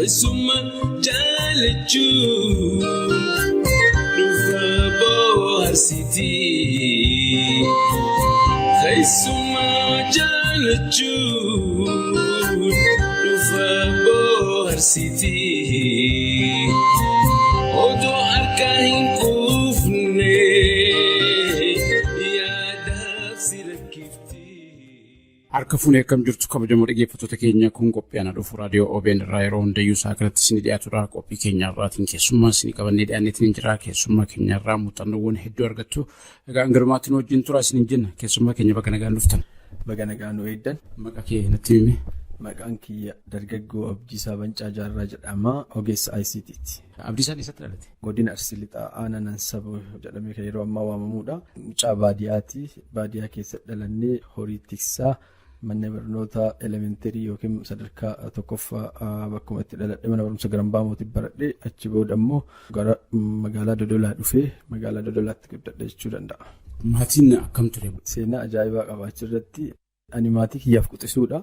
keessuma jaalachuun dhufa bohaarsitii. Keessuma jaalachuun dhufa bohaarsitii. Odoo harka hin quufne yaadaaf si rakkifti. Harka fuunee akkam jirtu kabajamoo dhaggeeffattoota keenya kun qophiin dhufu raadiyoo OBN irraa yeroo hundayyuu saakalatti isin dhiyaatudha. Qophii keenya irraatiin keessummaa isin qabannee dhiyaanneetiin jira. Keessummaa keenya irraa muuxannoowwan hedduu argattu. Egaa Angirmaatiin wajjin tura isin jenna. Keessummaa keenya bakka nagaan dhuftan. Bakka nagaan eeddan. Maqaa kee natti himi. Maqaan kiyya dargaggoo Abdiisaa Bancaa Jaarraa jedhama. Ogeessa ICT'ti. Abdiisaan eessatti dhalate? Godina Arsii Lixaa Aanaa Saboo jedhamee kan yeroo ammaa waamamuudha. Mucaa baadiyyaati. Baadiyyaa keessatti dhalannee horii tiksaa manneen barnoota elementarii yookiin sadarkaa tokkoffaa bakkuma itti dhaladhe mana barumsa Garambaa mootii baradhee achi booda immoo gara magaalaa Dodolaa dhufee magaalaa Dodolaatti guddadhe jechuu danda'a. Maatiin akkam ture? Seenaa ajaa'ibaa qabaachuu irratti ani maatii kiyyaaf quxisuudha.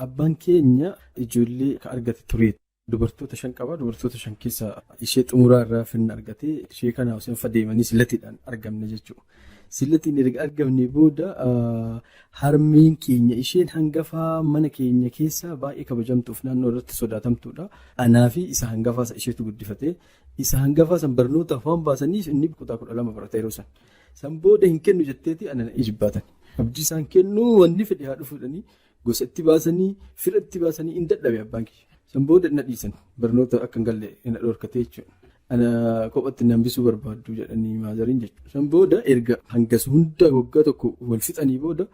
Abbaan keenya ijoollee kan argate ture. Dubartoota 5 qaba. Dubartoota 5 keessaa ishee xumuraa irraa finna argatee ishee kana osoo fadeemanii sillatiidhaan argamne jechuudha. Sillatiin erga argamne booda harmeen keenya isheen hangafaa mana keenya keessa baay'ee kabajamtuuf naannoo irratti sodaatamtuudha. Anaa fi isa hangafaa isheetu guddifatee isa hangafaa san barnoota afaan baasanii inni kutaa 12 barata yeroo san. San booda hin kennu jetteeti ana ijibbaatan. Abdiisaan kennu wanni fedhe haa dhufuudhanii gosa itti baasanii fira itti baasanii hin dadhabe abbaan kiyya. San booda na dhiisan barnoota akka hin galle na dhorkatee jechuudha. Ana kophatti nambisuu barbaaddu jedhanii maazariin jechuudha. San booda erga hangas hunda waggaa tokko wal fixanii booda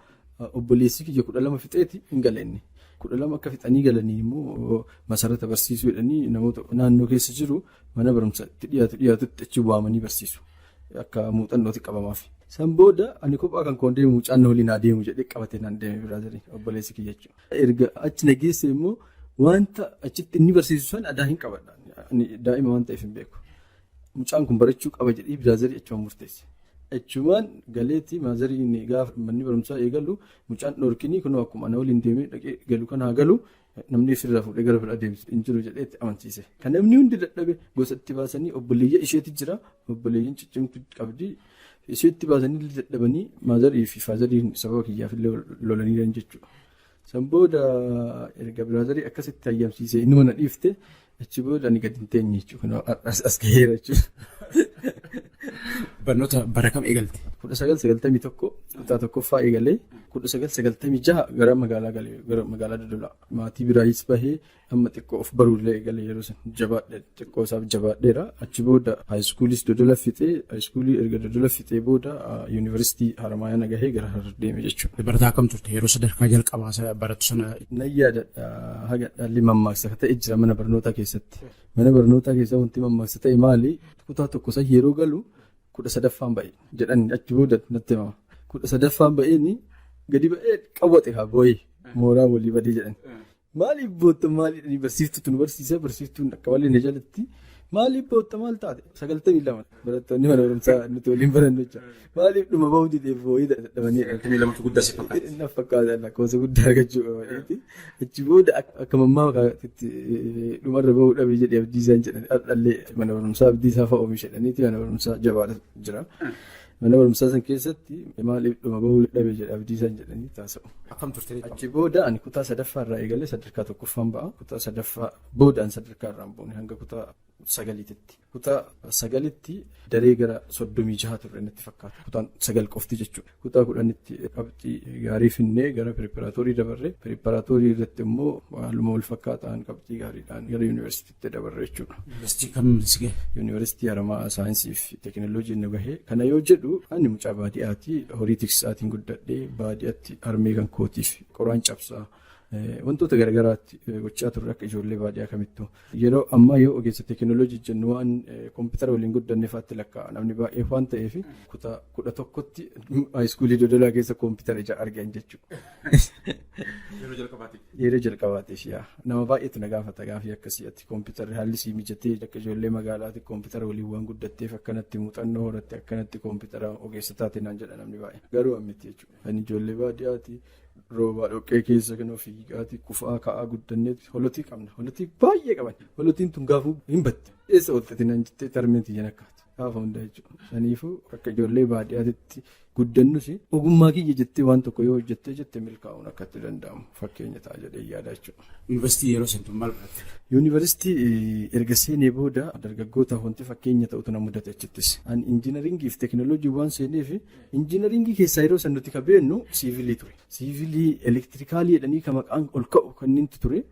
obboleessi kiyya 12 fixeeti hin galenne. 12 akka fixanii galanii immoo masarata barsiisuu jedhanii namoota naannoo keessa jiru mana barumsaatti dhiyaatutti achi waamanii barsiisu. Akka muuxannootti qabamaaf. San booda ani kophaa kan koon deemu mucaan waliin adeemu jedhee qabatee naan deeme biraazariin obboleessi kiyya jechuudha. Erga achi nageesse immoo wanta achitti inni barsiisu san adaa hin qabadha. Daa'ima waan ta'eef hin beeku. Mucaan kun barachuu qaba jedhee biraazarii achumaan murteesse. Achumaan galeetti maazariin gaafa manni barumsaa eegalu mucaan dhorkinii kunoo akkuma ana waliin deemee dhaqee galu kan haa galu namni ofirraa fuudhee gara bira adeemsu hin jiru jedhee amansiise. Kan namni hundi dadhabe gosa itti baasanii obboleeyya isheetti jira. Obboleeyyiin ciccimtuu qabdi. Isheetti baasanii dadhabanii maazarii fi faazariin sababa kiyyaaf illee lolanii jiran jechuudha. San booda erga biraazarii akkasitti hayyamsiisee inni mana dhiifte achi booda ani gadi hin teenye jechuudha. As gaheera jechuudha. Barnoota bara kam eegalte? 1991 kutaa tokkoffaa eegalee 1996 gara magaalaa galee gara magaalaa Dodolaa. Maatii biraayis bahee amma xiqqoo of baruullee eegalee yeroo san jabaadhe xiqqoo isaaf jabaadheera. Achi booda haayiskuulis Dodola fixee haayiskuulii erga Dodola fixee booda yuunivarsiitii Haramaayyaa gahee gara Harar deeme jechuudha. Barataa akkam turte yeroo sadarkaa jalqabaa barattu sana? Nan yaadadha haga dhalli mammaaksa ta'e jira mana barnootaa keessatti. Mana barnootaa keessa wanti mammaaksa ta'e maali? Kutaa tokko san yeroo galu 13ffaan ba'e jedhanii achi booda natti himama. 13ffaan ba'een gadi ba'ee qawwate haa boo'ee mooraa walii badee jedhan. Maaliif bootta maaliidhaan barsiiftuutu nu barsiisa barsiiftuun akka malee na jalatti maaliif bootta maal taate 92 barattoonni mana barumsaa nuti waliin barannu jecha maaliif dhuma bahuu didee boo'ee dadhabanii 92 guddaa si fakkaata. Na fakkaata lakkoofsa guddaa argachuu qabaneeti. Achi booda akka mammaa dhumarra bahuu dhabee jedhee Abdiisaan jedhan dhallee mana barumsaa Abdiisaa fa'aa oomishadhaniiti mana barumsaa jabaadha jira. Mana barumsaa san keessatti maaliif dhuma bahuu dhabee jedhee Abdiisaan jedhanii taasa'u. Akkam turte? Achi booda ani kutaa 3ffaa irraa eegalee sadarkaa 1ffaan ba'a. Kutaa 3ffaa boodaan sadarkaa irraan buune hanga kutaa 9tti. Kutaa 9tti daree gara 36 turre natti fakkaata. Kutaan 9 qofti jechuudha. Kutaa 10tti qabxii gaarii finnee gara pireparaatoorii dabarre. Pireparaatoorii irratti immoo haaluma wal fakkaataan qabxii gaariidhaan gara yuunivarsiitiitti dabarre jechuudha. Yuunivarsiitii kam si gahe? Yuunivarsiitii Haramaayaa saayinsii fi teekinooloojiin nu gahee. Kana yoo jedhu ani mucaa baadiyyaati horii tiksaatiin guddadhee baadiyyaatti harmee kan kootiif qoraan cabsaa. Wantoota garagaraatti gochaa turre akka ijoollee baadiyyaa kamittuu yeroo ammaa yoo ogeessa teekinooloojii jennu waan koompitara waliin guddanneefaatti lakkaa'a namni baay'ee waan ta'eef kutaa 11tti haayiskuulii Dodolaa keessa koompitara ija argan jechuudha. Yeroo jalqabaatiif nama baay'eetu na gaafata gaafii akkasiitti koompitara haalli sii mijatee akka ijoollee magaalaatti koompitara waliin waan guddatteef akkanatti muuxannoo horatte akkanatti koompitara ogeessa taate naan jedha namni baay'ee garuu ammatti jechuudha. Kan ijoollee baadiyyaatti roobaa dhoqqee keessa kan fiigaati kufaa ka'aa guddanneeti holotii qabna. Holotii baay'ee qaban. Holotiin tun gaafuu hin batte. Eessa ooltati nan jettee tarmeetii jan akkaati. Gaafa hundaa jechuudha. Saniifuu akka ijoollee baadiyyaatti guddannus ogummaa kiyya jettee waan tokko yoo hojjettee milkaa'uun akka itti danda'amu fakkeenya ta'a jedhee yaada jechuudha. Yuunivarsiitii yeroo seentu maal baratte? Yuunivarsiitii erga seenee booda dargaggoota wanti fakkeenya ta'utu na mudate achittis. Ani injiinaringii fi teekinooloojii waan seeneef injiinaringii keessaa yeroo san nuti kabeennu siivilii ture. Siivilii elektirikaalii jedhanii kan maqaan ol ka'u kanniintu ture.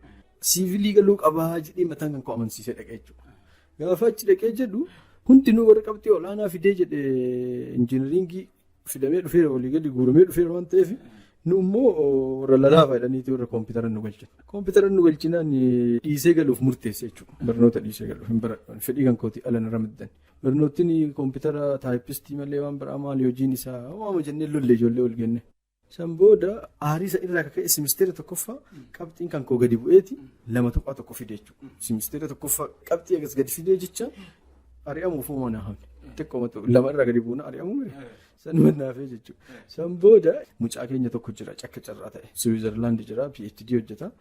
Siivilii galuu qabaa jedhee mataan kan ka'u amansiisee dhaqee jechuudha. Gaafa achi dhaqee jedhu hundinuu warra qabxii olaanaa fidee jedhee injiinaringii fidamee dhufeera walii gadi guuramee dhufeera waan ta'eef nu immoo warra lalaafaa jedhaniiti warra koompitara nu galchan. Koompitara nu galchinaan dhiisee galuuf murteesse jechuudha. Barnoota dhiisee galuuf hin baradhan fedhii kan kooti ala na ramaddan. Barnootni koompitara taayipistii malee waan biraa maali hojiin isaa waama jennee lolle ijoollee ol genne. San booda aariisa irraa akka ka'e simisteera tokkoffaa qabxiin kan koo gadi bu'eeti 2.1 fidee jechuudha. Simisteera tokkoffaa qabxii agas gadi fidee jecha ari'amuuf mana hamne. Xiqqoomatu 2 irraa gadi bu'uuna ari'amuu sanuma naafee jechuudha. San booda mucaa keenya tokko jira cakka carraa ta'e. Siwiizerlaandi jira PhD hojjeta.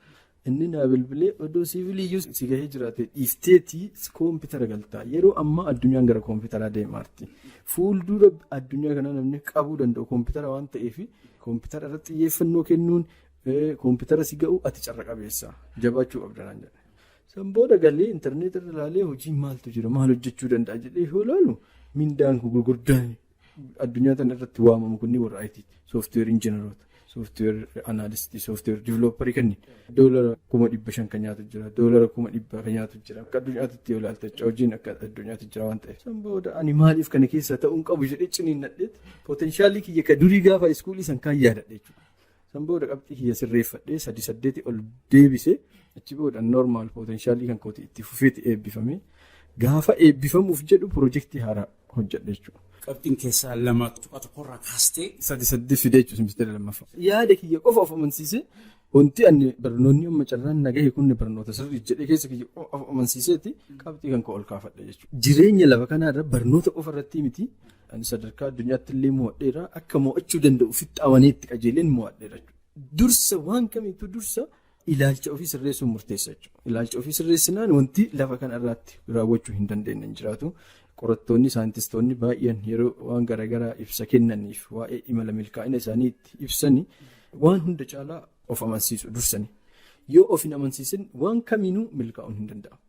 Inni naa bilbilee odoo siiviliyyuu si gahee jiraate dhiifteetii koompitara galtaa. Yeroo ammaa addunyaan gara koompitaraa deemaarti. Fuuldura addunyaa kana namni qabuu danda'u koompitara waan ta'eef koompitara irratti xiyyeeffannoo kennuun koompitara si ga'u ati carra qabeessa. Jabaachuu qabdanaan jedhe. San booda galee intarneetii irra ilaalee hojii maaltu jira maal hojjechuu danda'a jedhee yoo ilaalu mindaan gurguddaan addunyaa tana irratti waamamu kunni warra IT sooftiweer injiinaroota sooftiweer anaalistii sooftiweer diivelooparii kenni $500,000 kan nyaatu jira $100,000 kan nyaatu jira akka addunyaatti yoo ilaalte hojiin akka addunyaatti jira waan ta'eef. San booda ani maaliif kana keessa ta'uun qabu jedhee ciniinnadheet poteenshaalii kiyya ka durii gaafa iskuulii san kaan yaadadhe jechuudha. San booda qabxii kiyya sirreeffadhee 3.8 ol deebisee achi booda normaal poteenshaalii kan kooti itti fufeeti eebbifame gaafa eebbifamuuf jedhu piroojeektii haaraa hojjedhe jechuudha. Qabxiin keessaa 2.1 kaastee 3.8 fidee jechuudha ministeera lammaffaa. Yaada kiyya qofa of amansiisee wanti ani barnoonni amma carraan nagahe kun barnoota sirrii jedhee keessa kiyya of amansiiseeti qabxii kan koo ol kaafadhe jechuudha. Jireenya lafa kanaarra barnoota qofa irratti miti ani sadarkaa addunyaatti illee mo'adheera akka mo'achuu danda'u ofitti amaneetti qajeeleen mo'adheera jechuudha. Dursa waan kamiitu dursa ilaalcha ofii sirreessuun murteessa jechuudha. Ilaalcha ofii sirreessinaan wanti lafa kanarratti raawwachuu hin dandeenye hin jiraatu. Qorattoonni saayintistoonni baay'een yeroo waan garaagaraa ibsa kennaniif waa'ee imala milkaa'ina isaaniitti ibsanii waan hunda caalaa of amansiisu dursanii. Yoo of hin amansiisin waan kamiinuu milkaa'uun hin danda'amu.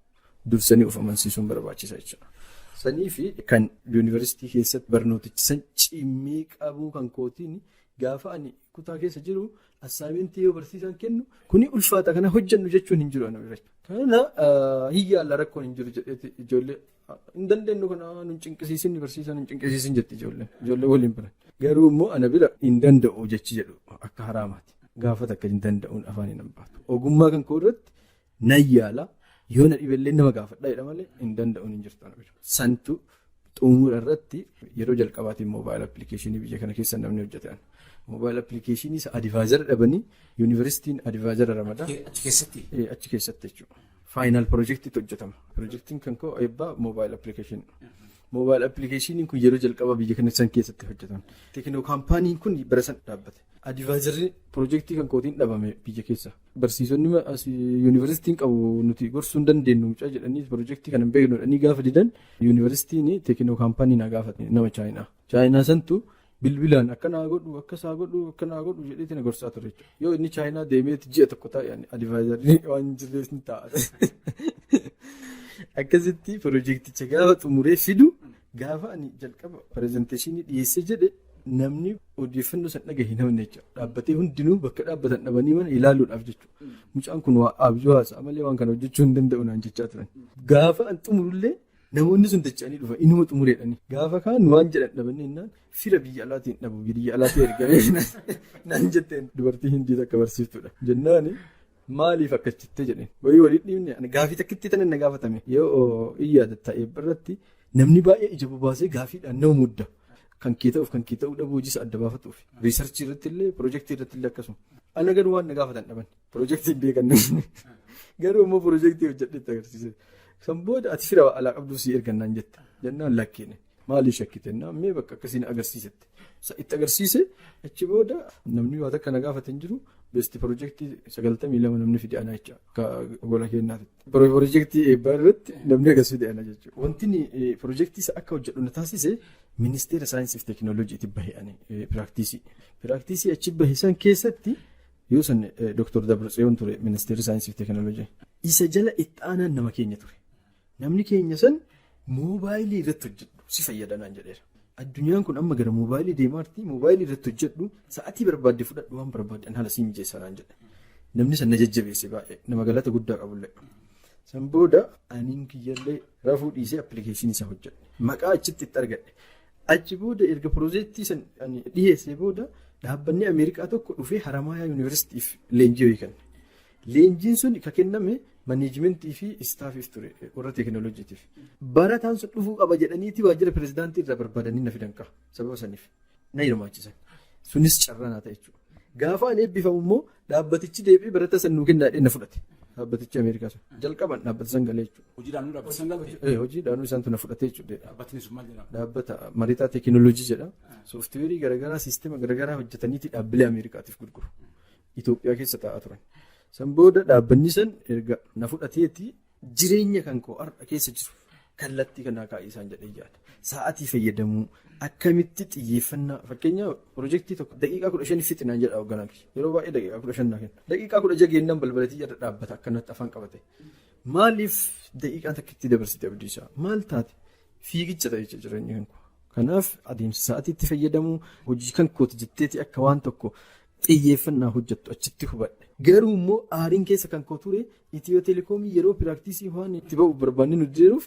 Dursanii of amansiisuun barbaachisa jechuudha. Sanii fi kan yuunivarsiitii keessatti barnootichi san cimmee qabuu kan kootiin gaafa ani kutaa keessa jiru assaayimentii yoo barsiisan kennu kuni ulfaata kana hojjennu jechuun hin jiru ana biratti. Kana hiyyaalla rakkoon hin jiru jedheeti ijoollee hin dandeenyu kana nun cinqisiisin barsiisan hin cinqisiisin jetti ijoollee waliin biran. Garuu immoo ana bira hin danda'u jechi jedhu akka haraamaati. Gaafa takka hin danda'uun afaan hin hambaatu. Ogummaa kan koo irratti nan yaala yoo na dhibellee nama gaafadhaa jedha malee hin danda'uun hin jirtu ana bira. Santu xumura irratti yeroo jalqabaatiin moobaayil appilikeeshinii biyya kana keessa namni hojjetan. Moobaayil appilikeeshinii isa adivaayizara dhabanii yuunivarsiitiin adivaayizara ramadaa achi keessatti jechuudha. Faayinaal piroojeektiitu hojjetama. Piroojeektiin kan koo eebbaa moobaayil appilikeeshinii. Moobaayil appilikeeshiniin kun yeroo jalqabaa biyya kana san keessatti hojjetama. Teeknoo kaampaaniin kun bara san dhaabbate. Adivaayizarri piroojeektii kan kootiin dhabame biyya keessa. Barsiisonni yuunivarsiitiin qabu nuti gorsuu hin dandeenyu mucaa jedhanii piroojeektii kana hin beeknu jedhanii gaafa didan yuunivarsiitiin teeknoo kaampaanii na gaafate nama chaayinaa. Chaayinaa santu bilbilaan akka naa godhu akka isaa godhu akka naa godhu jedheeti na gorsaa ture jechuudha. Yoo inni chaayinaa deemeeti ji'a tokko taa'e adivaayizarri waan jirrees ni ta'a. Akkasitti piroojeekticha gaafa xumuree fidu gaafa ani jalqaba pirezenteeshinii dhiyeessee jedhe namni odeeffannoo san dhagahe namni jechuudha. Dhaabbatee hundinuu bakka dhaabbatan dhabanii mana ilaaluudhaaf jechuudha. Mucaan kun waa abjuu haasa'a malee waan kana hojjechuu hin danda'u naan jechaa turan. Gaafa an xumurullee namoonni sun dacha'anii dhufan inuma xumureedhani. Gaafa kaan waan jedhan dhabanii innaan fira biyya alaatiin dhabu biyya alaatii ergamee naan jetteen dubartii hindii takka barsiiftuudha. Jennaani maaliif akkas jettee jedheen wayii waliin dhiibne gaafii takkitti tanan na gaafatame yoo iyyaadatta eebbarratti namni baay'ee ija bobaasee gaafiidhaan nama mudda. Kan kee ta'uuf kan kee ta'uu dhabuu hojii adda baafatuuf riisarchii irratti illee piroojeektii irratti illee akkasuma. Ana garuu waan na gaafatan dhaban piroojeektii hin beekan garuu immoo piroojeektii hojjedhetti agarsiise. San booda ati fira alaa qabduu si ergannaan jette jennaan lakkeene maaliif shakkite mee bakka akkasiin agarsiisette itti agarsiise achi booda namni waan akka na gaafatan jiru beesti piroojeektii 92 namni fide ana jecha akka gola kennaatti. Piroojeektii eebbaa irratti namni agas fide ana jechuudha. Wanti piroojeektii isa akka hojjedhu na taasise ministeera saayinsii fi teekinooloojiitti bahee piraaktiisii achi bahe san keessatti yoo san Dr. Dabratsiyoon ture ministeera saayinsii fi teekinooloojii. Isa jala itti aanaan nama keenya ture. Namni keenya san moobaayilii irratti hojjedhu si fayyadanaan jedheera. Addunyaan kun amma gara moobaayilii deemaarti. Moobaayilii irratti hojjedhu sa'aatii barbaadde fudhadhu waan barbaaddan haala sii mijeessanaan jedhe. Namni san na jajjabeesse baay'ee nama galata guddaa qabullee. San booda aniin kiyyallee rafuu dhiisee appilikeeshinii isaa hojjedhe. Maqaa achitti itti argadhe. Achi booda erga piroojeektii san dhiyeessee booda dhaabbanni Ameerikaa tokko dhufee Haramaayaa Yuunivarsiitiif leenjii ho'i kenne. Leenjiin sun kan kenname maneejimentii fi istaafiif ture warra teekinooloojiitiif. Barataan sun dhufuu qaba jedhaniiti waajjira pirezidaantii irraa barbaadanii na fidan qaba sababa saniif na hirmaachisan. Sunis carraa naa ta'e jechuudha. Gaafa ani eebbifamu immoo dhaabbatichi deebi'ee barata san nuu kennaadhee na fudhate. Dhaabbatichi Ameerikaa sun jalqaban dhaabbata san galee jechuudha. Hojiidhaanuu dhaabbata san galee? Hojiidhaanuu isaantu na fudhatee jechuudha. Dhaabbatni sun maal jedhama? Dhaabbata mariitaa teekinooloojii jedha. Sooftiweerii garaagaraa siisteema garaagaraa hojjetaniiti dhaabbilee Ameerikaatiif gurguru. Itoophiyaa keessa taa'aa turan. San booda dhaabbanni san erga na fudhateeti jireenya kan koo har'a keessa jiru kallattii kanaa kaa'ee isaan jedhee yaada. Sa'aatii fayyadamuu akkamitti xiyyeeffannaa fakkeenyaaf piroojeektii tokko daqiiqaa 15 fixinaan jedha hoogganaan yeroo baay'ee daqiiqaa 15 naa kenna. Daqiiqaa 16 geennaan balbalatii irra dhaabbata akkanatti afaan qabate. Maaliif daqiiqaan takkitti dabarsite abdiisaa maal taate fiigicha ta'e jireenya kan koo. Kanaaf adeemsa sa'aatiitti fayyadamuu hojii kan kooti jetteeti akka waan tokko xiyyeeffannaa hojjettu achitti hubadhe. Garuu immoo aariin keessa kan koo ture Itiyoo Telekoomii yeroo piraaktiisii waan itti ba'u barbaanne nu jiruuf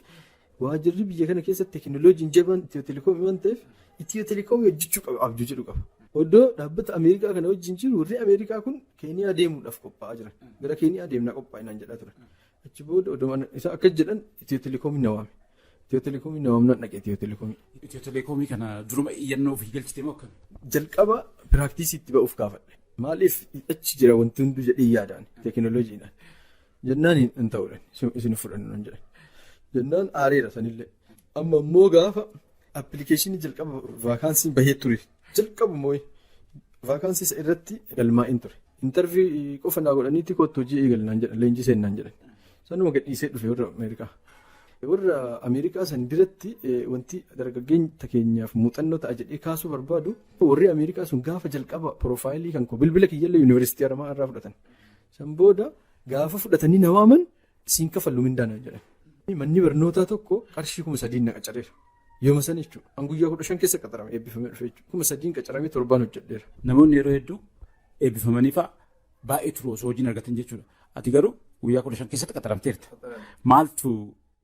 waajjirri biyya kana keessatti teekinooloojiin jabaan Itiyoo Telekoomii waan ta'eef Itiyoo Telekoomii hojjechuu qaba abjuu jedhu qaba. Oddoo dhaabbata Ameerikaa kana wajjin jiru warri Ameerikaa kun Keeniyaa deemuudhaaf qophaa'aa jiran. Gara Keeniyaa deemnaa qophaa'inaan jedhaa ture. Achi booda oddoo isaa akka jedhan Itiyoo Telekoomii na waame. Itiyoo Telekoomii na waamnaan dhaqee Itiyoo Telekoomii. Itiyoo Telekoomii kana duruma iyyannoo ofii galchitee moo akkam? Jalqaba piraaktiisii itti ba'uuf gaafadhe. Maaliif achi jira wanti hundi jedhee yaadaan teekinooloojiidhaan jennaan hin ta'uudhaan isin fudhannu jedhan jennaan aareera sanillee amma immoo gaafa appilikeeshinii jalqaba vaakaansii bahee ture jalqabu immoo vaakaansii isa irratti galmaa'in ture intarvii qofa naa godhaniitti kottu hojii eegalnaan jedhan leenjii seennaan jedhan sanuma gadhiisee dhufe warra Ameerikaa. Warra Ameerikaa san biratti wanti dargaggeenya keenyaaf muuxannoo ta'a jedhee kaasuu barbaadu warri Ameerikaa sun gaafa jalqaba piroofaayilii kan koo bilbila kiyyallee yuunivarsiitii Haramaa irraa fudhatan. San booda gaafa fudhatanii na waaman siin kafallu mindaana jedhan. Manni barnootaa tokko qarshii 3,000 na qacareera. Yooma san jechuudha. An guyyaa 15 keessa qaxarame eebbifamee dhufe jechuudha. 3,000 qacaramee 7 hojjedheera. Namoonni yeroo hedduu eebbifamanii fa'a baay'ee turu osoo hojiin argatan jechuudha. Ati garuu guyyaa 15 keessatti qaxaramteerta. Maaltu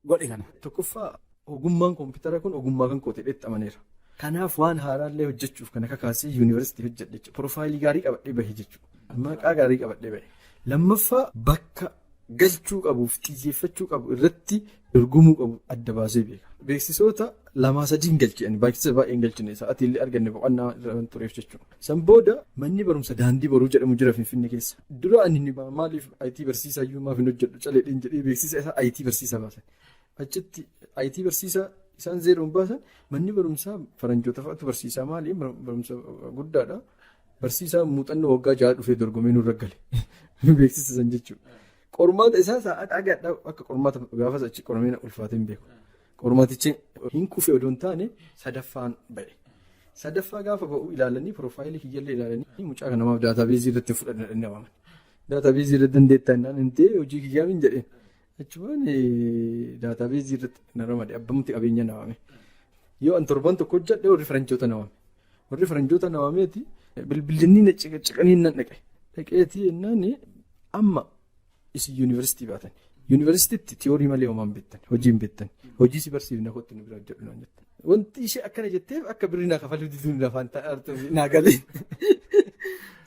godhe kana? Tokkoffaa ogummaan kompiitara kun ogummaa kan kootee dheetti amaneera. Kanaaf waan haaraallee hojjechuuf kan akka kaasee yuunivarsiitii hojjedhe jechuudha. Piroofaayilii gaarii qabadhee bahe jechuudha. Maqaa gaarii qabadhee bahe. Lammaffaa bakka galchuu qabuuf xiyyeeffachuu qabu irratti dorgomuu qabu adda baasee beeka. Beeksisoota 2-3 galchee beeksisa baay'een galchine sa'aatiillee arganne boqonnaa irra tureef jechuudha. San booda manni barumsa daandii boruu jedhamu jira Finfinnee keessa. Dura ani maaliif IT barsiisaa iyyuu maaf hin hojjedhu caleedhiin jedhee beeksisa isaa IT barsiisaa baasan. Achitti IT barsiisaa isaan zeeroon baasan manni barumsaa faranjoota fa'aatu barsiisaa maali barumsa guddaadha. Barsiisaa muuxannoo waggaa 6 dhufee dorgomee nurra gale. Beeksisa san jechuudha. Qormaata isaa sa'aat agaadhaa akka qormaata gaafas achi qormeen ulfaatee hin beeku. Qormaatichi hin kufe odoo hin taane sadaffaan ba'e. Sadaffaa gaafa ba'u ilaalanii piroofaayilii kiyyallee ilaalanii mucaa kan namaaf daataabeezii irratti fudhatan waaman. Daataabeezii irratti dandeettaa innaan hin ta'e hojii kiyyaa hin jedheen. Achumaan daataabeezii irratti na ramade abbamti qabeenya na waame. Yoo an torban tokko hojjedhe warri faranjoota na waame. Warri faranjoota na waameeti bilbilinni na ciqanii nan dhaqe. Dhaqeetii innaan amma isin yuunivarsiitii baatan. Yuunivarsiitiitti tiyoorii malee homaan beektan hojii hin beektan hojii si barsiifna kottu nu bira jedhu naan jettan. Wanti ishee akkana jetteef akka birrii naa kafaluu diduun lafaan naa galee.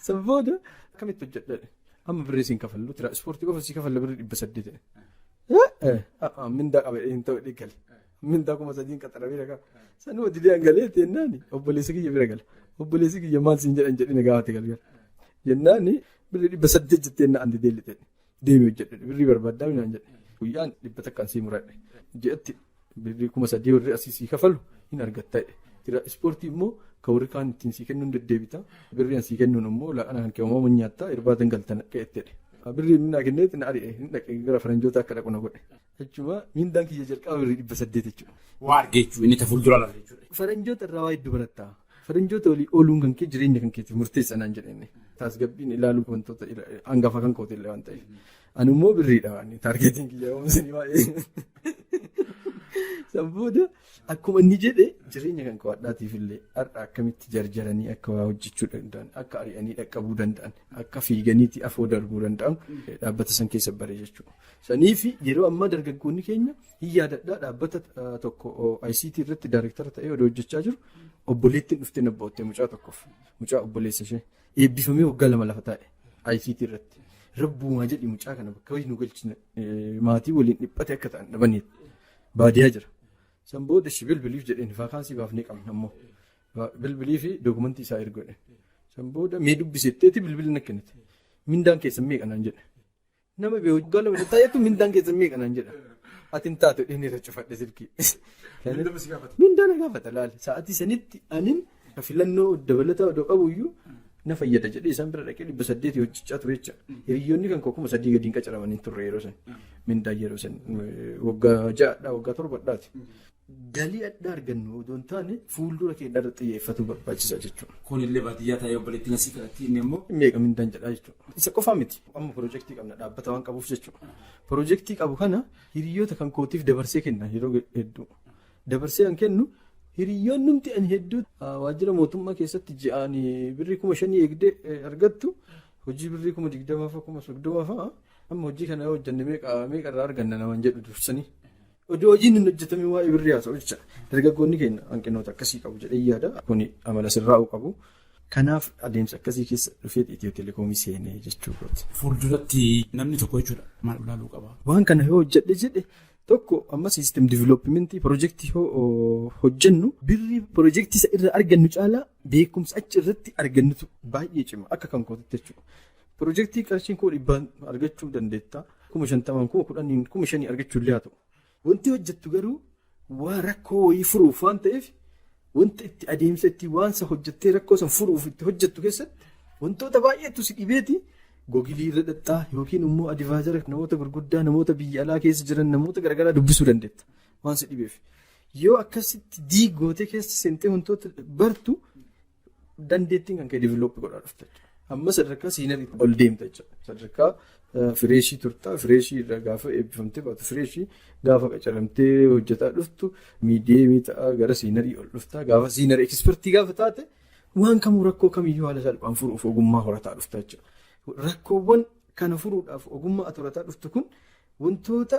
San booda akkamitti hojjedha amma birrii siin kafallu tiraanspoortii qofa si kafalla birrii 800. Mindaa qabee hin ta'u dhiigale. Mindaa 3,000 qaxaramee dhagaa. Sanuu dilee hangalee teennaan obboleessi kiyya bira gala. Obboleessi kiyya maal siin jedhan jedhina gaafate galgala. Jennaan birrii 800 jetteen na andi deellite. Deemee hojjedhe birrii barbaaddaa minaan jedhe. Guyyaan 100 takkaan sii muradhe. Je'atti birrii 3,000 warri asii sii kafalu hin argatta. Ispoortii immoo kan warri kaan ittiin sii kennuun deddeebita. Birriin sii kennuun immoo laaqana kan keewwamu nyaattaa irbaatan galtan qe'ettedha. Birriin minaa kenneetti na ari'e hin dhaqee gara faranjoota akka dhaqu na godhe. Jechuudha mindaan kiyya jalqaba birrii 800 jechuudha. Waa argee jechuudha inni tafuuldura laala jechuudha. Faranjoota irraa waa hedduu baratta. Faranjoota olii ooluun kan kee jireenya kan keetiif murteessa naan jedhenne. Tasgabbiin ilaaluu wantoota hangafa kan koote illee waan ta'eef. Ani immoo birriidha waan taargeetiin kiyya oomishni baay'ee. Sabbooda akkuma inni jedhe jireenya kan qo'adhaatiif illee har'a akkamitti jarjaranii akka waa hojjechuu danda'an akka ari'anii dhaqqabuu danda'an akka fiiganiitti afoo darbuu danda'an dhaabbata san keessa bare jechuudha. Saniif yeroo ammaa dargaggoonni keenya hin yaadadhaa dhaabbata tokko ICT irratti daayirektara ta'ee odoo hojjechaa jiru obboleettiin dhuftee na ba'ottee mucaa tokkoof mucaa obboleessa ishee eebbifamee waggaa 2 lafa taa'e ICT irratti rabbuumaa jedhi mucaa kana bakka wayii nu galchine maatii waliin dhiphate akka ta'an dhabanii baadiyyaa jira. San booda bilbiliif jedheen vaakaansii baafnee qabna ammoo bilbilii fi dookumentii isaa ergoodhe. San booda mee dubbisetteeti bilbilli na kennite. Mindaan keessan meeqa naan jedhe. Nama bee waggaa 2 taa'eetu mindaan keessan meeqa naan jedha. Ati hin taatu dhihni irra cufadhe silkii. Mindaan gaafata laale sa'aatii sanitti anin filannoo dabalataa odoo qabuyyuu na fayyada jedhee isaan bira dhaqee 800 hojjechaa ture jecha. Hiriyoonni kan koo 3 gadiin qacaramanii turre yeroo san. Mindaan yeroo san waggaa 6dhaa waggaa 7dhaati. Galii adda argannu odoo hin taane fuuldura keenya irratti xiyyeeffatu barbaachisa jechuudha. Kun illee baadiyyaa taa'ee obboleettiin asii kanatti inni immoo meeqa mindaan jedhaa jechuudha. Isa qofaa miti. Amma piroojeektii qabna dhaabbata waan qabuuf jechuudha. Piroojeektii qabu kana hiriyoota kan kootiif dabarsee kenna yeroo hedduu. Dabarsee kan kennu hiriyoonni numti ani hedduu waajjira mootummaa keessatti ji'aan birrii 5,000 eegdee argattu hojii birrii 20,000 fa'aa 30,000 fa'aa amma hojii kana hojjanne meeqa irraa arganna namaan jedhu dursanii. Odoo hojiin hin hojjetamee waa'ee birrii haasa'u jecha dargaggoonni keenya hanqinoota akkasii qabu jedhee yaada. Kun amala sirraa'uu qabu. Kanaaf adeemsa akkasii keessa dhufee Itiyoo Telekoomii seenee jechuudha. Fuulduratti namni tokko jechuudha maal ilaaluu qaba? Waan kana yoo hojjedhe jedhe tokko amma siistem diiviloopimentii piroojeektii hojjennu birrii piroojeektii isa irraa argannu caalaa beekumsa achi irratti argannutu baay'ee cima akka kan kootitti jechuudha. Piroojeektii qarshiin 100 argachuu dandeetta. 50,000 10,000 5,000 argachuu illee haa ta'u. Wanti hojjettu garuu waan rakkoo wayii furuuf waan ta'eef wanta itti adeemsa itti waan isa hojjettee rakkoo san furuuf itti hojjettu keessatti wantoota baay'eetu si dhibeeti googilii irra dhaqxaa yookiin immoo adivaayizara namoota gurguddaa namoota biyya alaa keessa jiran namoota garaagaraa dubbisuu dandeetta waan si dhibeef. Yoo akkasitti diigootee keessa seentee wantoota bartu dandeettiin kan kee diivilooppii godhaa dhufte. Amma sadarkaa siinarii ol deemta jechuudha. Sadarkaa fireeshii turtaa fireeshii irraa gaafa eebbifamtee baatu fireeshii gaafa qacaramtee hojjetaa dhuftu miidiyeemii ta'aa gara siinarii ol dhuftaa gaafa siinarii ekspertii gaafa taate waan kamuu rakkoo kamiyyuu haala salphaan furuuf ogummaa horataa dhufta jechuudha. Rakkoowwan kana furuudhaaf ogummaa ati horataa dhuftu kun wantoota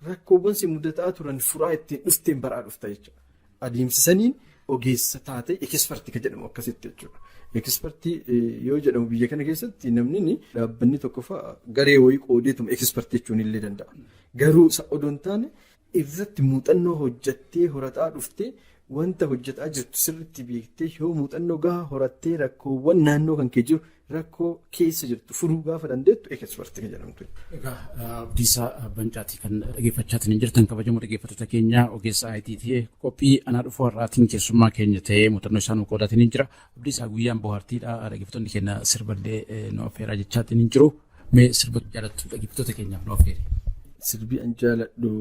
rakkoowwan si mudataa turan furaa ittiin dhufteen baraa dhufta jechuudha. Adeemsisaniin ogeessa taate ekspertii kan jedhamu akkasitti jechuudha. Ekspertii yoo jedhamu biyya kana keessatti namni dhaabbanni tokko fa'a garee wayii qoodeetuma ekspertii jechuun illee danda'a. Garuu odoo hin taane irratti muuxannoo hojjettee horataa dhuftee wanta hojjetaa jirtu sirriitti beektee yoo muuxannoo gahaa horattee rakkoowwan naannoo kan kee jiru rakkoo keessa jirtu furuu gaafa dandeettu ekspertii kan jedhamtu. Egaa Abdiisaa Bancaatii kan dhaggeeffachaa jirtan kabajamoo dhaggeeffattoota keenya ogeessa IT ta'ee qophii anaa dhufu har'aatiin keessummaa keenya ta'ee muuxannoo isaa nu qoodaatiin jira. Abdiisaa guyyaan bohaartiidha dhaggeeffattoonni keenya sirballee nu affeeraa jechaatiin jiru. Mee sirba jaalattu dhaggeeffattoota keenyaaf nu affeeri. Sirbi an jaaladhu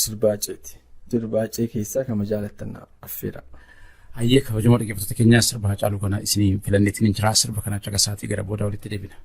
sirbaaceeti. Sirbaacee keessaa kama jaalattan affeera. Hayyee kabajamoo dhaggeeffattoota keenyaa sirba Haacaaluu kana isinii filanneetiin jira. Sirba kana caqasaatii gara booda walitti deebina.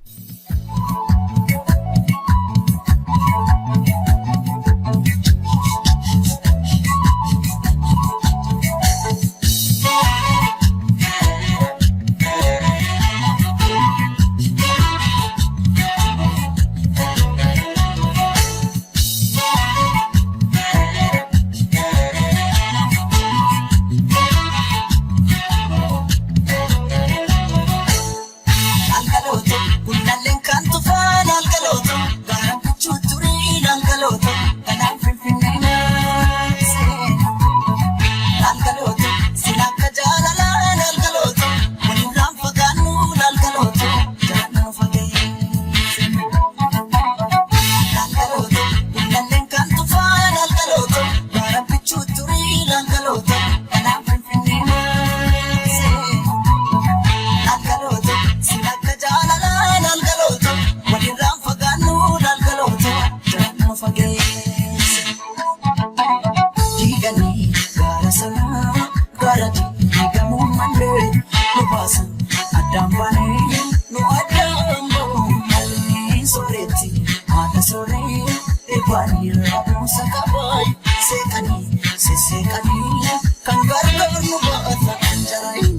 irbaanii rabuusa qabaay seeqanii seeseeqanii kan gargaar nu baata anjaraayin.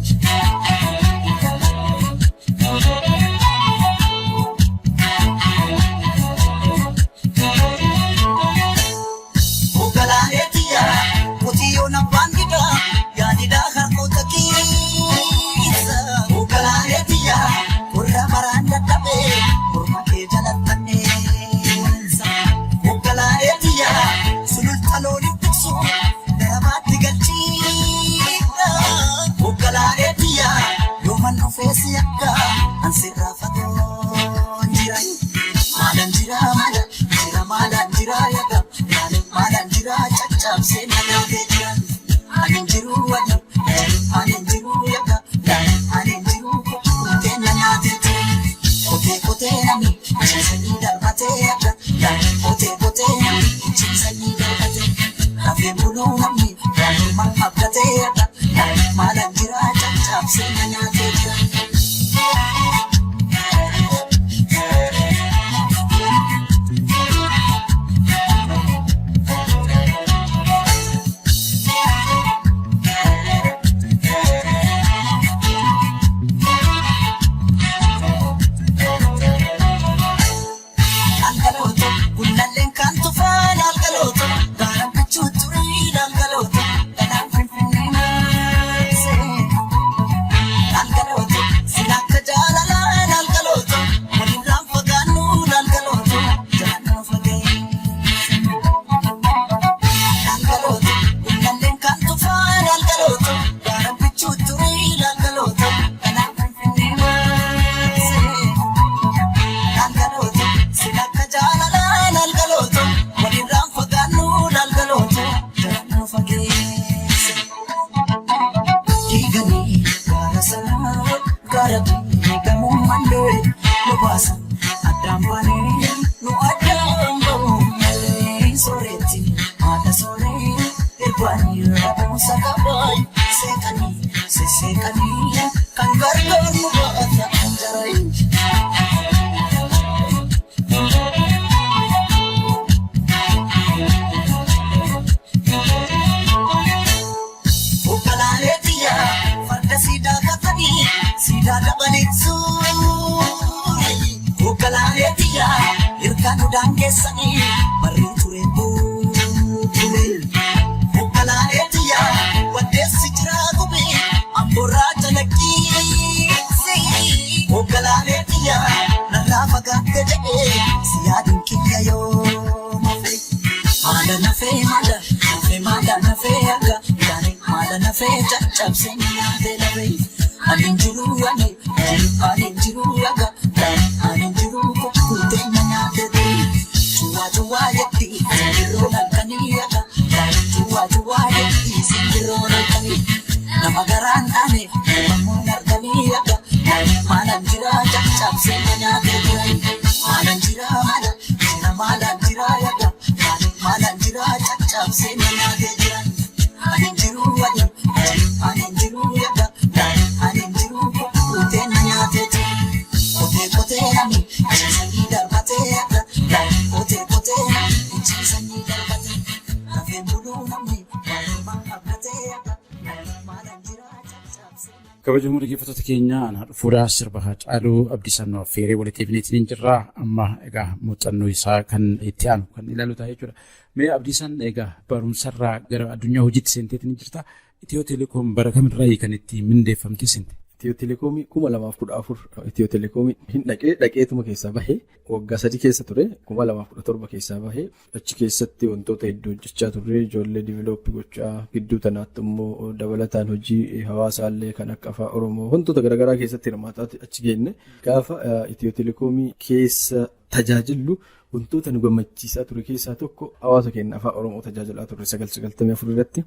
Kabajamoo dhaggeeffattoota keenya ana dhufuudhaa sirba Haacaaluu Abdiisaan nu affeeree walitti fidneetiin jirra. Amma egaa muuxannoo isaa kan itti aanu kan ilaalu ta'a jechuudha. Mee Abdiisaan egaa barumsarraa gara addunyaa hojiitti seenteetiin jirta. Itiyoo Telekoom bara kamirraa kan itti mindeeffamte seente? Itiyoo Telekoomii 2014 Itiyoo Telekoomii hin dhaqeetuma keessaa bahee waggaa 3 keessa ture 2017 keessaa bahee achi keessatti wantoota hedduu hojjechaa turre ijoollee diivelooppii gochaa gidduu tanaatti immoo dabalataan hojii hawaasaallee kan akka afaan Oromoo wantoota garaagaraa keessatti hirmaataa achi geenne gaafa Itiyoo Telekoomii keessa tajaajilu wantoota nu gammachiisaa ture keessaa tokko hawaasa keenya afaan Oromoo tajaajilaa turre 994 irratti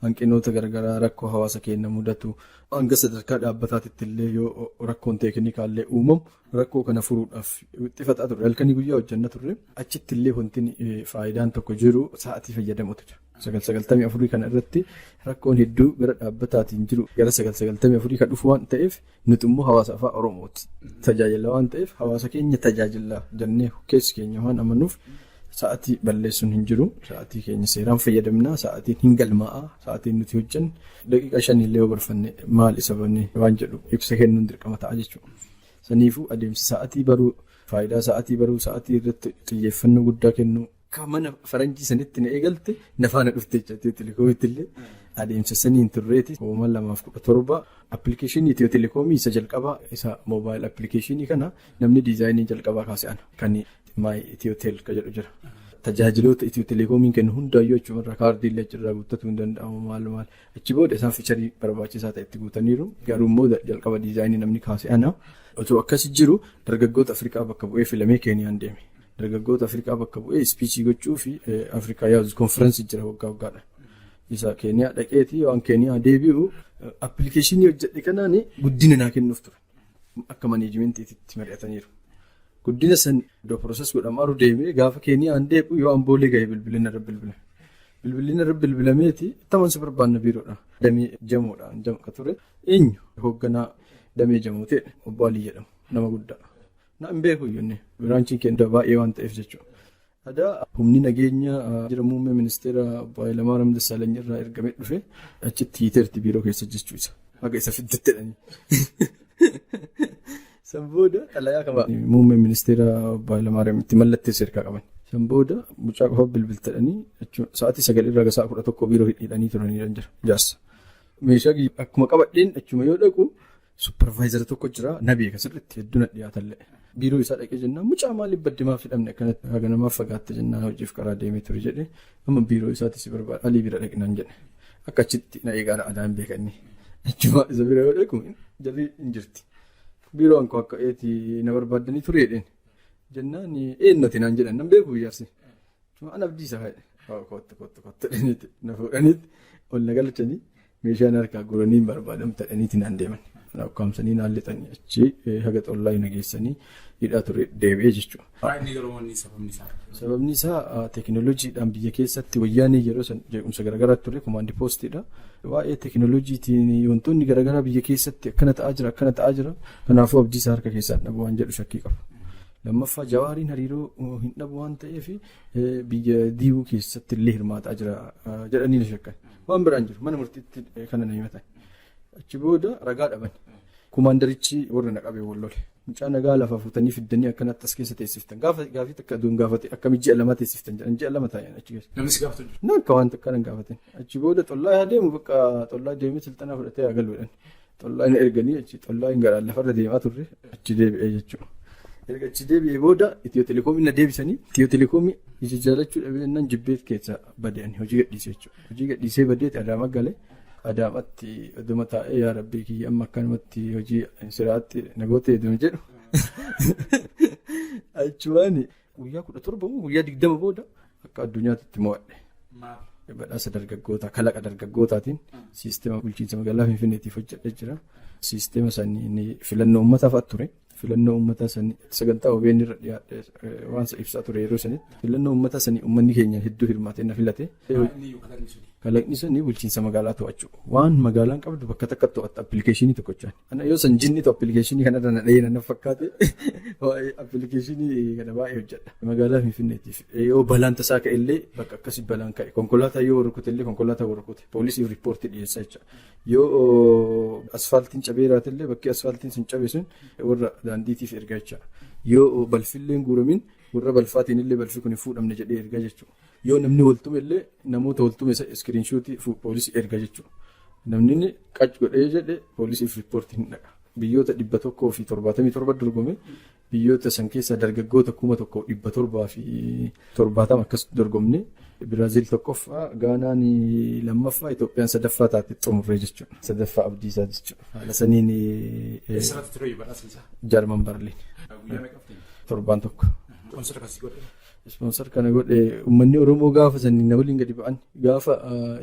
hanqinoota garaagaraa rakkoo hawaasa keenya mudatu hanga sadarkaa dhaabbataatti illee yoo rakkoon teeknikaallee uumamu rakkoo kana furuudhaaf xifata turre halkanii guyyaa hojjanna turre achitti illee wanti faayidaan tokko jiru sa'aatii fayyadamutu jira 994 kana irratti rakkoon hedduu gara dhaabbataatiin jiru gara 994 kan dhufu waan ta'eef nuti immoo hawaasa afaan Oromooti tajaajila waan ta'eef hawaasa keenya tajaajila jennee keessi keenya waan amanuuf sa'aatii balleessuun hin jiru. Sa'aatii keenya seeraan fayyadamnaa. Sa'aatiin hin galmaa'a. Sa'aatiin nuti hojjennu daqiiqaa 5 illee yoo barfanne maal isa banne waan jedhu ibsa kennuun dirqama ta'a jechuudha. Saniifuu adeemsi sa'aatii baruu faayidaa sa'aatii baruu sa'aatii irratti xiyyeeffannoo guddaa kennu kan mana faranjii sanitti na eegalte nafaana dhufte jechuudha. Teleekoomiitti illee adeemsa saniin turreeti 2017 appilikeeshinii Itiyoo Teleekoomii isa jalqabaa isa moobaayil appilikeeshinii kana namni diizaayinii jalqabaa kaasee kan maay Itiyoo Tel ka jedhu jira. Tajaajiloota Itiyoo Telekoomiin kennu hundaayyuu achumarraa kaardii illee achirraa guuttatuu hin danda'amu maal achi booda isaan fiicharii barbaachisaa ta'e itti guutaniiru garuu immoo jalqaba diizaayinii namni kaase ana otoo akkasi jiru dargaggoota Afrikaa bakka bu'ee filamee Keeniyaan deeme. Dargaggoota Afrikaa bakka bu'ee ispiichii gochuu fi Afrikaa yaa'u konfiraansii jira waggaadha. Isa Keeniyaa dhaqeetii waan Keeniyaa deebi'u appilikeeshinii hojjedhe kanaan guddina naa kennuuf ture. Akka maneejimentiitti mari'ataniiru. Guddina san iddoo pirooses godhamaa deemee gaafa Keeniyaan deebi'u yoo amboolee gahee bilbilina irra bilbilame. Bilbilina irra bilbilameeti tamansi barbaanna biiroodha. Damee jamuudhaan jamqa ture. Eenyu hoogganaa damee jamuu ta'e obbo Alii jedhamu nama guddaa. Na hin beeku iyyuu biraanchiin keenya baay'ee waan ta'eef jechuudha. Adaa humni nageenya jira muummee ministeera obbo Hayilamaariyaam Dassaalany irraa ergamee dhufe achitti hiiteerti biiroo keessa jechuudha. Haga isa fiddattedhani. San booda xalayaa qaba. Muummee ministeera obbo Hayilamaariyaam itti mallatteessa ergaa qaban. San booda mucaa qofa bilbiltadhanii sa'aatii 9 irraa gasaa 11 biiroo hidhanii turanii jira jaarsa. Meeshaa akkuma qabadheen achuma yoo dhaqu supparvaayizara tokko jira na beeka sirriitti hedduun dhiyaatallee. Biiroo isaa dhaqee jennaan mucaa maaliif baddimaaf hidhamne akkanatti haga namaaf fagaatte jennaan hojiif karaa deemee ture jedhee amma biiroo isaatti si barbaada Alii bira dhaqnaan jedhe akka achitti na eegaa adaan beekanni achuma isa bira yoo dhaqu jarri hin jirti biiroo ankoo akka eeti na barbaadanii tureedheen jennaan eenyuti naan jedhan nan beeku jaarsi an abdiisa haadhe kottu dhaniiti na fuudhaniiti ol na galchanii meeshaan harkaa guranii hin barbaadamtadhaniiti naan deeman. Akkaamsanii naallixanii achi haga xollaa hin geessanii hidhaa ture deebi'ee jechuudha. Sababni isaa teekinooloojiidhaan biyya keessatti wayyaanii yeroo san jeequmsa garaagaraa ture komaandii poostiidha. Waa'ee teekinooloojiitiin wantoonni garaagaraa biyya keessatti akkana ta'aa jira. Kanaafuu abdiisaa harka keessaan dhabu waan jedhu shakkii qaba. Lammaffaa Jawaariin hariiroo hin dhabu waan ta'eef biyya diiguu keessatti illee hirmaataa jira jedhanii na shakkan. Waan biraan jiru mana murtiitti kana na himatan. Achi booda ragaa dhaban. Kumaandarichi warra na qabee wallole. Mucaa nagaa lafa fuutanii fiddanii akkanatti as keessa teessiftan. Gaafii takka aduun gaafate akkami ji'a lama teessiftan jedhan ji'a lama taa'an achi keessa. Namni si gaafatu jiru. Naan akka waan takka nan gaafatin. Achi booda xollaa yaa deemu bakka xollaa deemee silxanaa fudhatee haa galuudhaan. Xollaa hin erganii achi xollaa hin garaan lafarra deemaa turre achi deebi'ee jechuudha. Erga achi deebi'ee booda Itiyoo Telekoomii na deebisanii Itiyoo Telekoomii ija jaalachuu dhabee nan jibbeet keessa bade'anii hojii gadhiisee jechuudha. Hojii gadhiisee badeeti Adaamaa galee. Adaamatti oduma taa'ee yaa rabbii kiyya amma akkanumatti hojii siraatti nagoota hedduun jedhu. Achumaan guyyaa 17 guyyaa 20 booda akka addunyaatti mo'adhe. Badhaasa dargaggoota kalaqa dargaggootaatiin siisteema bulchiinsa magaalaa Finfinneetiif hojjedhee jira. Siisteema sanii filannoo uummataa ture. Filannoo uummataa sanii sagantaa OBN irra dhiyaate waan ibsaa ture yeroo sanitti. Filannoo uummataa sanii uummanni keenya hedduu hirmaatee na filate. Kalaqni sanii bulchiinsa magaalaa to'achuu. Waan magaalaan qabdu bakka takka to'atta appilikeeshinii tokkochaan. Ana yoo san jinni appilikeeshinii kanarra na dhahee na fakkaate waa'ee appilikeeshinii kana baay'ee hojjedha. Magaalaa Finfinneetiif yoo balaan tasaa ka'e illee bakka akkasii balaan ka'e konkolaataa yoo rukute illee konkolaataa rukute poolisiif riippoortii dhiyeessaa jecha. Yoo asfaaltiin cabeeraate illee bakki asfaaltiin sun cabe sun warra daandiitiif ergaa jecha. Yoo balfilleen guuramin warra balfaatiin illee balfi kun fuudhamne jedhee ergaa jechuudha. Yoo namni waltume illee namoota waltume iskiriinshuutii poolisii erga jechuudha. Namni qac godhee jedhe poolisiif riippoortii hin dhaqa. Biyyoota 177 dorgome biyyoota san keessa dargaggoota 1770 akkas dorgomne Biraaziil tokkoffaa Gaanaan lammaffaa Itoophiyaan sadaffaa taate xumurree jechuudha. Sadaffaa abdiisaa jechuudha. Haala saniin Jarman Barliin. Torbaan tokko. Ispoonsar kana godhe uummanni Oromoo gaafa saniin na waliin gadi ba'an gaafa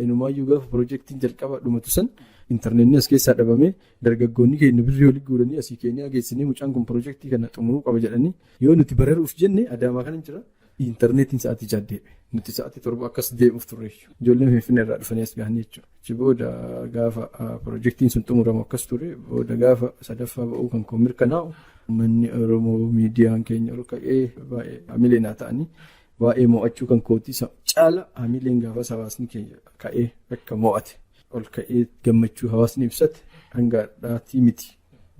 enumaayyuu gaafa piroojeektiin jalqaba dhumatu san intarneetni as keessaa dhabame dargaggoonni keenya birrii olii guuranii asii Keeniyaa geessinee mucaan kun piroojeektii kana xumuruu qaba jedhanii yoo nuti bararuuf jenne Adaamaa kana jira intarneetiin sa'aatii 6 deebi'e nuti sa'aatii 7 akkas deemuuf turre jechuudha. Ijoolleen Finfinnee irraa dhufanii as gahanii jechuudha. Achi booda gaafa piroojeektiin sun xumuramu akkas ture booda gaafa sadaffaa ba'uu kan koo mirkanaa'u. Uummanni Oromoo miidiyaan keenya ol ka'ee baay'ee mileenaa ta'anii waa'ee mo'achuu kan kootii caala hamileen gaafas hawaasni keenya ka'ee akka mo'ate ol ka'ee gammachuu hawaasni ibsate hanga dhaatii miti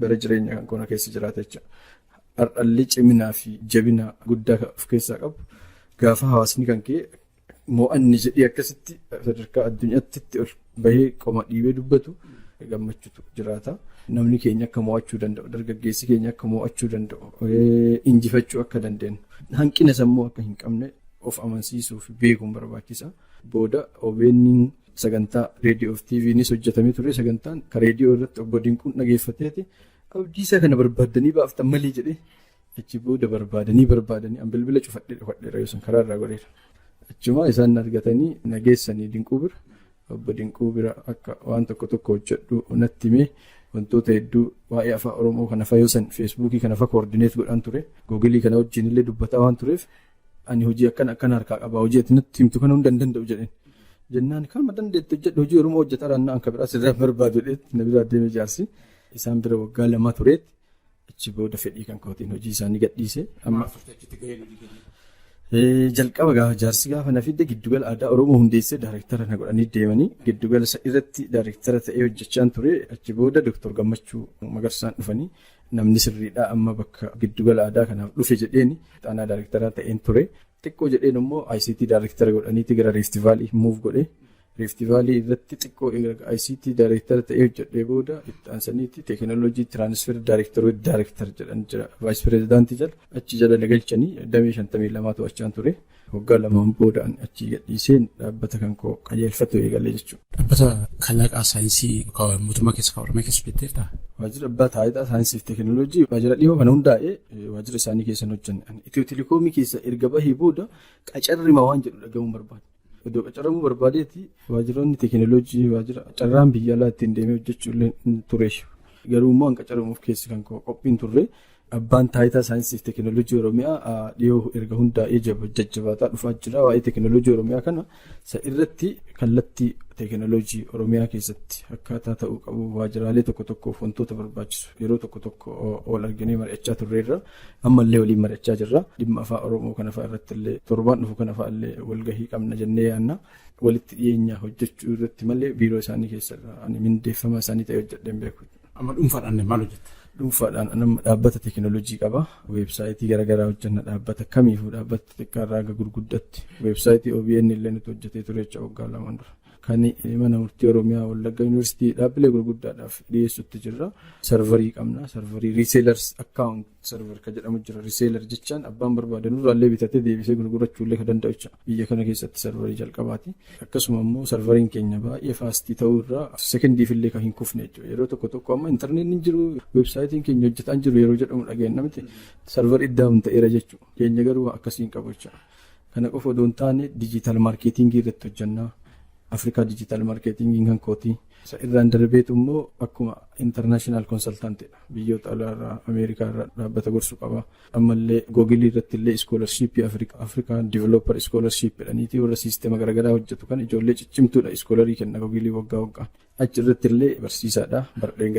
bara jireenya kan koona keessa jiraata jechuudha. Har'allee ciminaa fi jabina guddaa of keessaa qabu gaafa hawaasni kan ka'e mo'anni jedhee akkasitti sadarkaa addunyaatti ol bahee qoma dhiibee dubbatu gammachuutu jiraata. Namni keenya akka mo'achuu danda'u, dargaggeessi keenya akka mo'achuu danda'u, injifachuu akka dandeenyu, hanqina sammuu akka hin qabne of amansiisuu fi beekuun barbaachisa. Booda OBN sagantaa reediyoo fi TV'nis hojjetamee ture. Sagantaan kan reediyoo irratti obbo Dinquun dhageeffateeti abdiisaa kana barbaadanii baaftan malee jedhee achi booda barbaadanii bilbila cufadheera yoo san karaa irraa godheera. Achumaa isaan argatanii nageessanii Dinquu bira obbo Dinquu bira akka waan tokko hojjedhu natti himee wantoota hedduu waa'ee afaan Oromoo kana fa yoo san feesbuukii kana fa koordineet godhan ture. Googilii kana wajjin illee dubbataa waan tureef ani hojii akkana harkaa qabaa hojii ati natti himtu kana hin danda'u jedheen. Jennaan kama dandeettu hojjedhu hojii Oromoo hojjetaa raannaa anka biraa sirraa barbaadu jedheetti na biraa deemee jaarsi. Isaan bira waggaa 2 tureetti achi booda fedhii kan kootiin hojii isaanii gadhiise. Amma jalqaba gaafa jaarsi gaafa na fidde giddugala aadaa Oromoo hundeessee daayireektara na godhanii deemanii giddugala irratti daayireektara ta'ee hojjechaan ture. Achi booda Dr. Gammachuu Magarsaan dhufanii namni sirriidhaa amma bakka giddugala aadaa kanaaf dhufe jedheeni xaanaa daayireektaraa ta'een ture. Xiqqoo jedheen immoo ICT daayireektara godhaniiti gara Rift Valley muuf godhee. Rift Valley irratti xiqqoo ICT daayireektara ta'ee hojjedhee booda itti aansaniiti teekinooloojii tiraansfer daayireektar jedhan jira. Vaayis pireezidaantii jala achi jala nagalchanii damee 52 to'achaan ture. Waggaa 2 booda achi gadhiiseen dhaabbata kan koo qajeelfatu eegalee jechuudha. Dhaabbata kalaqaa saayinsii mootummaa keessa Oromiyaa keessa hojjetteerta? Waajjira abbaa taayitaa saayinsii fi teekinooloojii waajjira dhiyoo kana hundaa'ee waajjira isaanii keessa hojjenne. Itiyoo Telekoomii keessa erga bahee booda qacarrima waan jedhu dhagahuun barbaade. Iddoo qacaramuu barbaadeeti waajjiroonni teekinooloojii waajjira carraan biyya alaa ittiin deemee hojjechuu illee ture. Garuu immoo an qacaramuuf keessi kan qophiin turre abbaan taayitaa saayinsii fi teekinooloojii Oromiyaa dhiyoo erga hundaa'ee jajjabaataa dhufaa jira. Waa'ee teekinooloojii Oromiyaa kana isa irratti kallattii teekinooloojii Oromiyaa keessatti akkaataa ta'uu qabu waajjiraalee tokkoof wantoota barbaachisu yeroo tokko ol arginee mari'achaa turreerra. Ammallee waliin mari'achaa jirra. Dhimma afaan Oromoo kana fa'a irratti illee torbaan dhufu kana fa'a illee walgahii qabna jennee yaanna. Walitti dhiyeenya hojjechuu irratti malee biiroo isaanii keessarraa ani mindeeffama isaanii ta'e hojjedheen beeku. Amma dhuunfaadhaan maal hojjetta? Dhuunfaadhaan nama dhaabbata teekinooloojii qaba. Weebsaayitii garaagaraa hojjenna dhaabbata kamiifuu dhaabbata xiqqaarraa haga gurguddatti. Weebsaayitii OBN illee nuti hojjetee ture jecha waggaa 2 dura. Kan mana murtii Oromiyaa Wallagga Yuunivarsiitii dhaabbilee gurguddaadhaaf dhiyeessutti jirra. Sarvarii qabna. Sarvarii riiseelars akkaawunt sarvar kan jedhamu jira. Riiseelar jechaan abbaan barbaade nurraallee bitatee deebisee gurgurachuu illee kan danda'u jecha. Biyya kana keessatti sarvarii jalqabaati. Akkasuma immoo sarvariin keenya baay'ee faastii ta'uu irraa sekondiif illee kan hin kufne jechuudha. Yeroo tokko amma intarneetiin jiru weebsaayitiin keenya hojjetaan jiru yeroo jedhamu dhageenya miti sarvarii iddaa'uun ta'eera jechuudha. Keenya garuu akkasiin qabu jechuudha. Kana qofa odoo hin taane diijitaal maarkeetingii irratti hojjannaa. Afrikaa diijitaal maarkeetingii kan kooti. Isa irraan darbeetu immoo akkuma intarnaashinaal konsaltaantidha. Biyyoota alaarraa Ameerikaa irraa dhaabbata gorsu qaba. Ammallee Googilii irratti illee iskoolarshipii Afrikaan diivelooppar iskoolarship jedhaniiti warra siisteema garaagaraa hojjetu kan ijoollee ciccimtuudha iskoolarii kenna Googilii waggaa. Achi irratti illee barsiisaadha. Bardeen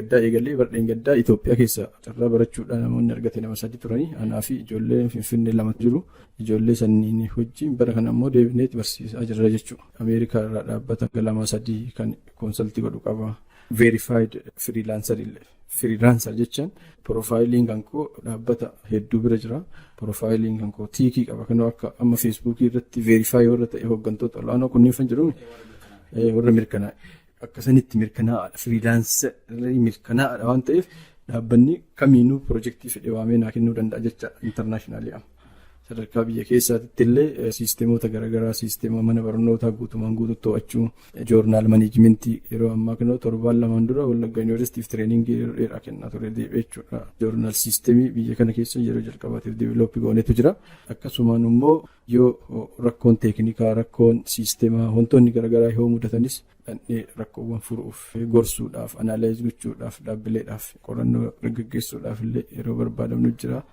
gaddaa Itoophiyaa keessa carraa barachuudhaan namoonni argate nama 3 turanii anaa fi ijoollee Finfinnee 2 jiru. Ijoollee sanniin wajjin bara kana immoo deebineeti barsiisaa jirra jechuudha. Ameerikaa irraa dhaabbata 2-3 kan konsaltii godhu qaba. Verified freelancer jechaan profiiliin kan koo dhaabbata hedduu bira jira. Profiiliin kan koo tiikii qaba. Kanoo akka amma feesbuukii irratti verify warra ta'e hooggantoota olaanoo kunniin fan jiru warra mirkanaa'e. Akkasanitti mirkanaa'aadha. Freelancerii mirkanaa'aadha waan ta'eef dhaabbanni kamiinuu piroojeektii fedhee waamee naa kennuu danda'a jecha intarnaashinaaliidha. Sadarkaa biyya keessaatti illee siisteemota garaagaraa siisteema mana barnootaa guutumaan guutuu to'achuu joornaal maneejimentii yeroo ammaa kana 7 dura Wallagga Yuunivarsiitiif tireeningii yeroo dheeraa kennaa ture jechuudha. Joornaal siisteemii biyya kana keessa yeroo jalqabaatiif diivelooppii goonetu jira. Akkasumaan immoo yoo rakkoon teeknikaa rakkoon siisteemaa wantoonni garaagaraa yoo mudatanis rakkoowwan furuuf gorsuudhaaf analaayiz gochuudhaaf dhaabbileedhaaf qorannoo gaggeessuudhaaf illee yeroo barbaadamnu jira.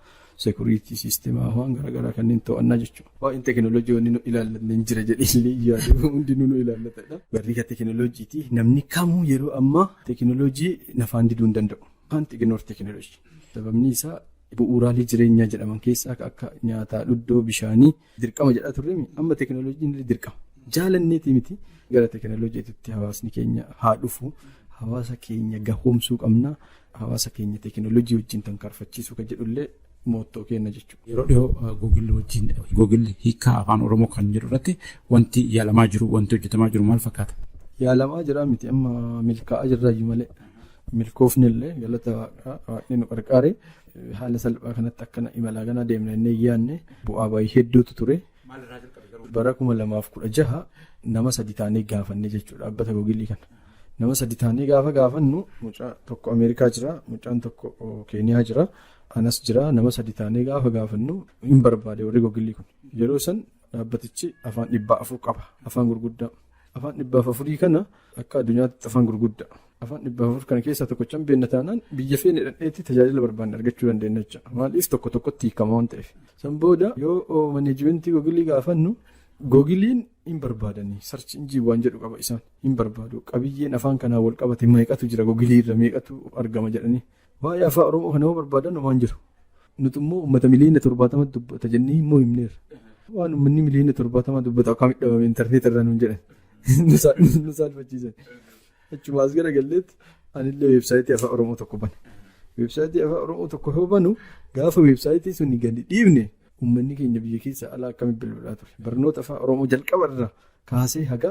Security sisteemaa waan garaagaraa kanneen to'annaa jechuudha. Waa'een teekinooloojii wanni nu ilaallanne hin jira jedhee yaadu hundi nu ilaallatedha. Barriika teekinooloojiiti namni kamuu yeroo ammaa teekinooloojii nafaan diduu hin danda'u. Waan xiqqinoor teekinooloojii. Sababni isaa bu'uuraalee jireenyaa jedhaman keessaa akka nyaataa, dhuddoo, bishaanii dirqama jedhaa turre amma teekinooloojiin dirqama. Jaalanneeti miti gara teekinooloojiitti hawaasni keenya haa dhufu. Hawaasa keenya gahoomsuu qabna. Hawaasa keenya teekinooloojii wajjin tankaarfachiisuu kan jedhullee moottoo kenna jechuudha. Yeroo dhiyoo Googilii wajjin Googilii hiikaa afaan Oromoo kan jedhu irratti wanti yaalamaa jiru, wanti hojjetamaa jiru maal fakkaata? Yaalamaa jira miti amma milkaa'aa jirraayyuu malee milkoofni illee galata waaqni nu qarqaare haala salphaa kanatti akkana imalaa ganaa deemna inni yaadne bu'aa baay'ee hedduutu ture. Bara 2016 nama 3 taanee gaafanne jechuudha dhaabbata Googilii kana. Nama 3 taanee gaafa gaafannu mucaa tokko Ameerikaa jira, mucaan tokko Keeniyaa jira, anas jira. Nama 3 taanee gaafa gaafannu hin barbaade warri Googilii kun. Yeroo san dhaabbatichi afaan 400 qaba. Afaan gurguddaa. Afaan 400 kana akka addunyaatti afaan gurguddaa. Afaan 400 kana keessaa tokkochaan beekna taanaan biyya feene dhadheetti tajaajila barbaanne argachuu dandeenya jecha. Maaliif tokko tokkotti hiikama waan ta'eef. San booda yoo maneejimentii Googilii gaafannu Googiliin hin barbaadanii sarchi injii waan jedhu qaba isaan hin barbaadu. Qabiyyeen afaan kanaa wal qabate meeqatu jira Googilii irra meeqatu argama jedhanii. Waa'ee afaan Oromoo kana barbaadan waan jiru. Nuti immoo uummata miliyoona 70 dubbata jennee immoo himneerra. Waan uummanni miliyoona 70 dubbata akkamitti dhabame intarneet irraa nuun jedhan. Nu saalfachiisan. Achumaas gara galleetti anillee weebsaayitii afaan Oromoo tokko bane. Weebsaayitii afaan Oromoo tokko yoo banu gaafa weebsaayitii sun gadi dhiibne uummanni keenya biyya keessa alaa akkamitti bilbilaa ture. Barnoota afaan Oromoo jalqaba irraa kaasee haga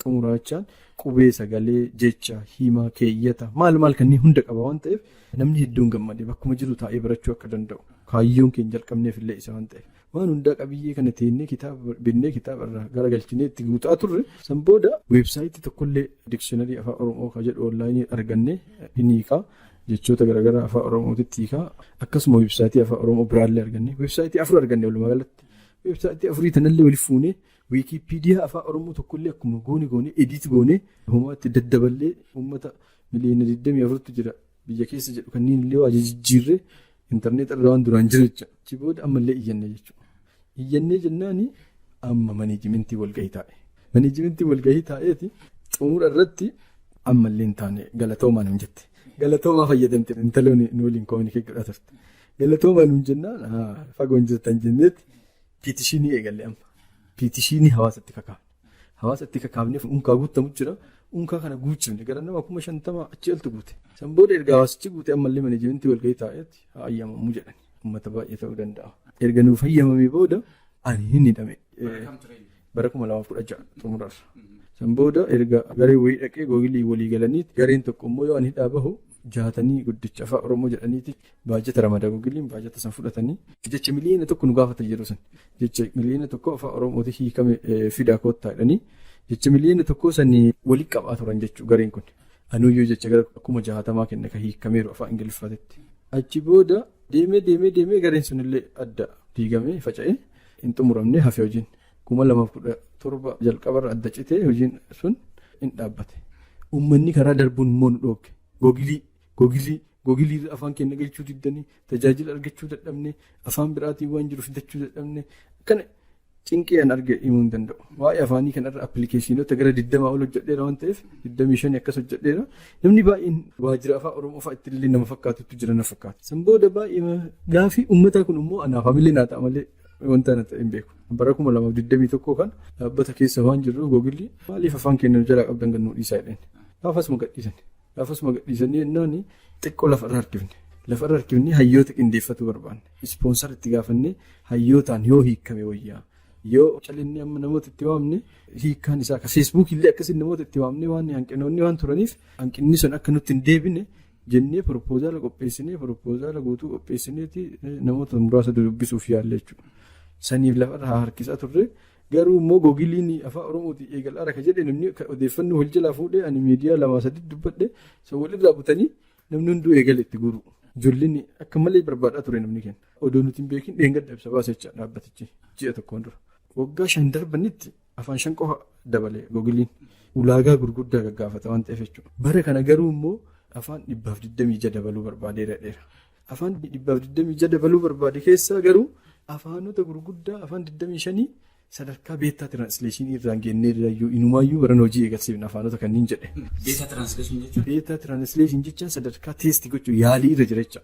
xumuraachaan qubee, sagalee, jecha, himaa, keeyyata maal kanneen hunda qaba waan ta'eef namni hedduun gammadee bakkuma jiru taa'ee barachuu akka danda'u. Kaayyoon keenya jalqabneef illee isa waan ta'eef. Waan hundaa qabiyyee kana teennee kitaaba binnee kitaaba irraa garagalchinee itti guutaa turre san booda weebsaayitii tokkollee dikshiinarii afaan Oromoo kan jedhu onlaayinii argannee hiikaa jechoota garaagaraa afaan Oromootitti hiikaa akkasuma weebsaayitii afaan Oromoo biraallee argannee weebsaayitii 4 arganne walumaa galatti weebsaayitii 4 tanallee waliif fuunee wiikipiidiyaa afaan Oromoo tokkollee akkuma goone ediit goone homaatti daddaballee uummata miliyoona 24tu jira biyya keessa jedhu kanneen illee waa jijjiirree intarneet irraa waan duraan jiru jecha achi booda ammallee iyyannee jechuudha. Iyyannee jennaani amma maneejimentii walgahii taa'e. Maneejimentii walgahii taa'eeti xumura irratti ammallee hin taane galatoomaa nuun jette. Galatoomaa fayyadamte intaloonni nu waliin koominikee godhaa turte. Galatoomaa nuun jennaan fagoon jirtan jenneetti piitishinii eegalle amma. Piitishinii hawaasatti kakaafne. Hawaasatti kakaafneef unkaa guutamu jira. Unkaa kana guuchifne gara nama 50,000 achi oltu guute. San booda erga hawaasichi guute ammallee maneejimentii walgahii taa'eetti haa ayyamamuu jedhan. Uummata baay'ee ta'uu danda'a. Erga nuuf hayyamamee booda ani hin hidhame. Bara 2016 xumurarra. San booda erga garee wayii dhaqee Googilii walii galaniiti gareen tokko immoo yoo ani hidhaa bahu jaatanii guddicha afaan Oromoo jedhaniiti baajata ramada Googiliin baajata san fudhatanii jecha miliyoona tokko nu gaafatan yeroo san. Jecha miliyoona tokko afaan Oromooti hiikame fidaa koottaa jedhanii jecha miliyoona tokko sanii walii qabaa turan jechuu gareen kun. Anuyyuu jecha gara 60,000 kenne ka hiikameeru afaan Ingiliffaatitti. Achi booda deemee gareen sunillee adda diigamee faca'ee hin xumuramne hafe hojiin 2017 jalqabarra adda citee hojiin sun hin dhaabbate. Uummanni karaa darbuun immoo nu dhooge. Googilii afaan keenya galchuu diddanii tajaajila argachuu dadhabne afaan biraatiin waan jiru fidachuu dadhabne kana cinqiyaan arge himuu hin danda'u. Waa'ee afaanii kanarra appilikeeshinoota gara 20 ol hojjedheera waan ta'eef 25 akkas hojjedheera. Namni baay'een waajjira afaan Oromoo fa'aa ittillee nama fakkaatutu jira na fakkaata. San booda baay'ee gaafii uummataa kun immoo anaaf hamilee naa ta'a malee wanta na ta'e hin beeku. Bara 2021 kan dhaabbata keessa waan jirru Googilii maaliif afaan keenya jalaa qabdan gannuu dhiisaa jedheen. Gaafasuma gadhiisanii jennaan xiqqoo lafarra harkifne. Lafarra harkifnee hayyoota qindeeffatu barbaanne. Ispoonsar itti gaafannee hayyootaan yoo hiikame wayyaa. Yoo callinni amma namoota itti waamne hiikkaan isaa akka feesbuukii illee akkasiin namoota itti waamne waan hanqinoonni waan turaniif hanqinni sun akka nutti hin deebine jennee propoozaala qopheessinee propoozaala guutuu qopheessineeti namoota muraasa dubbisuuf yaalle jechuudha. Saniif lafarra harkisaa turre garuu immoo Googiliin afaan Oromooti eegalaara ka jedhe namni odeeffannoo wal jalaa fuudhee ani miidiyaa 2-3 dubbadhe san walirraa butanii namni hunduu eegale itti guuru. Ijoolleen akka malee barbaadaa ture namni kenna. Odoo nuti hin beekin dheengadda ibsa baasa jecha dhaabbatichi ji'a tokkoon dura. Waggaa 5 darbanitti afaan 5 qofa dabalee Googiliin ulaagaa gurguddaa gaggaafata waan ta'eef jechuudha. Bara kana garuu immoo afaan 426 dabaluu barbaadeera. Afaan 426 dabaluu barbaade keessaa garuu afaanota gurguddaa afaan 25 sadarkaa beetaa tiraansleeshinii irraan gennee irraayyuu inumaayyuu baran hojii eegalsiifna afaanota kanneen jedhe. Beetaa tiraansleeshinii jechuun? Beetaa tiraansleeshinii jechaan sadarkaa teestii gochuu yaalii irra jira jecha.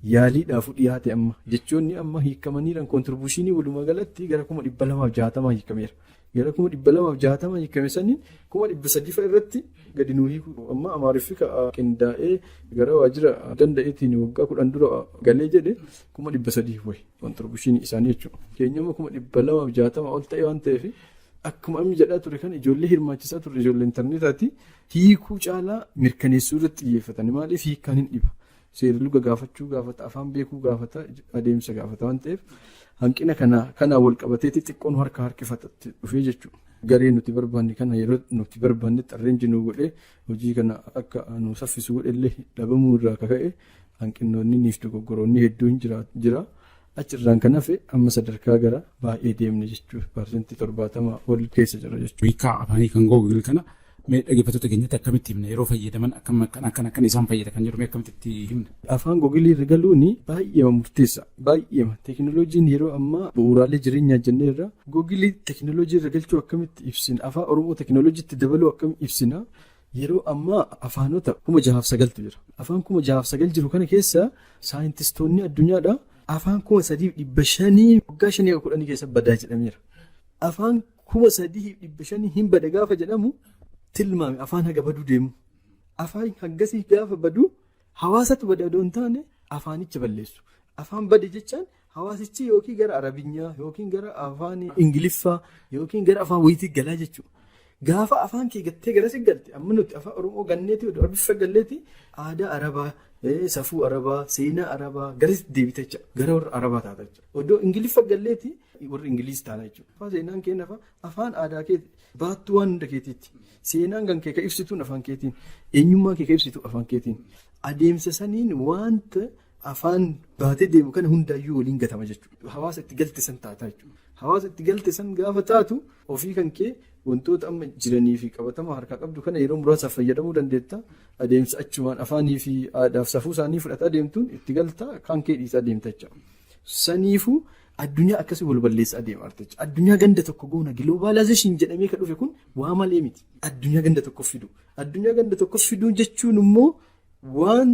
yaaliidhaaf dhiyaate amma jechoonni amma hiikamaniiran kontribuushinii walumaa galatti gara 260 hiikameera. Gara 260 hiikame saniin 300 irratti gadi nuu hiiku amma Amaariffi qindaa'ee gara waajjira danda'eetiin waggaa 10 dura galee jedhe 300 wayi kontribuushinii isaanii jechuudha. Keenyama 260 ol ta'e waan ta'eef akkuma amma jedhaa ture kan ijoollee hirmaachisaa ture ijoollee intarneetaati hiikuu caalaa mirkaneessuu irratti xiyyeeffatan maaliif hiikkaan hin dhiba. Seera luga gaafachuu gaafata afaan beekuu gaafata adeemsa gaafata waan ta'eef hanqina kanaa wal qabateeti xiqqoon harkifatatti dhufee jechuudha. Garee nuti barbaanne kana yeroo nuti barbaannetti arreenji nu godhee hojii kana akka nu saffisu godhellee dhabamuu irraa ka'e hanqinoonni niif dogoggoroonni hedduun jira. Achirraan kan hafe amma sadarkaa gara baay'ee deemne jechuudha. Parsantii 70 ol keessa jira jechuudha. Hiikaa afaanii kan Google kana mee dhaggeeffattoota keenyatti akkamitti himna yeroo fayyadaman akkan isaan fayyada kan jedhu mee akkamitti himna. Afaan Google irra galuun baay'ee murteessa. Baay'ee teekinooloojiin yeroo ammaa bu'uuraalee jireenyaa jenneerra Google teekinooloojii irra galchuu akkamitti ibsina afaan Oromoo teekinooloojiitti dabaluu akkamitti ibsina yeroo ammaa afaanota 609 jira. Afaan 609 jiru kana keessa saayintistoonni addunyaadha afaan 3500 waggaa 5 keessa badaa jedhameera. Afaan 3500 hin bada gaafa jedhamu tilmaame afaan haga baduu deemu. Afaan haggasii gaafa baduu hawaasatu bada odoo hin taane afaanicha balleessu. Afaan bade jechaan hawaasichi yookiin gara Arabinyaa yookiin gara afaan Ingiliffaa yookiin gara afaan wayitii galaa jechuudha. Gaafa afaan kee gattee gara si galte amma nuti afaan Oromoo ganneeti odoo bifa galleeti aadaa Arabaa safuu Arabaa seenaa Arabaa gara deebite jecha gara warra Arabaa taata jecha. Odoo Ingiliffa galleeti warra Ingiliis taana jechuudha. Afaan seenaan keenya afaan aadaa keeti baattuu waan hunda keetiitti. Seenaan kan kee ka ibsituun afaan keetiin eenyummaa kee ka ibsitu afaan keetiin adeemsa saniin wanta afaan baatee deemu kana hundaayyuu waliin gatama jechuudha. Hawaasa itti galte san taata jechuudha. Hawaasa itti galte san gaafa taatu ofii kan kee wantoota amma jiranii fi qabatama harkaa qabdu kana yeroo muraasaaf fayyadamuu dandeetta. Adeemsa achumaan afaanii fi aadaaf safuu isaanii fudhataa deemtuun itti galta kan kee dhiisaa deemta jechuudha. Saniifuu addunyaa akkasii wal balleessaa deemaa jirti. Addunyaa ganda tokko goona giloobaalaayizeeshin jedhamee kan dhufe kun waa malee miti. Addunyaa ganda tokko fidu. Addunyaa ganda tokko fiduu jechuun immoo waan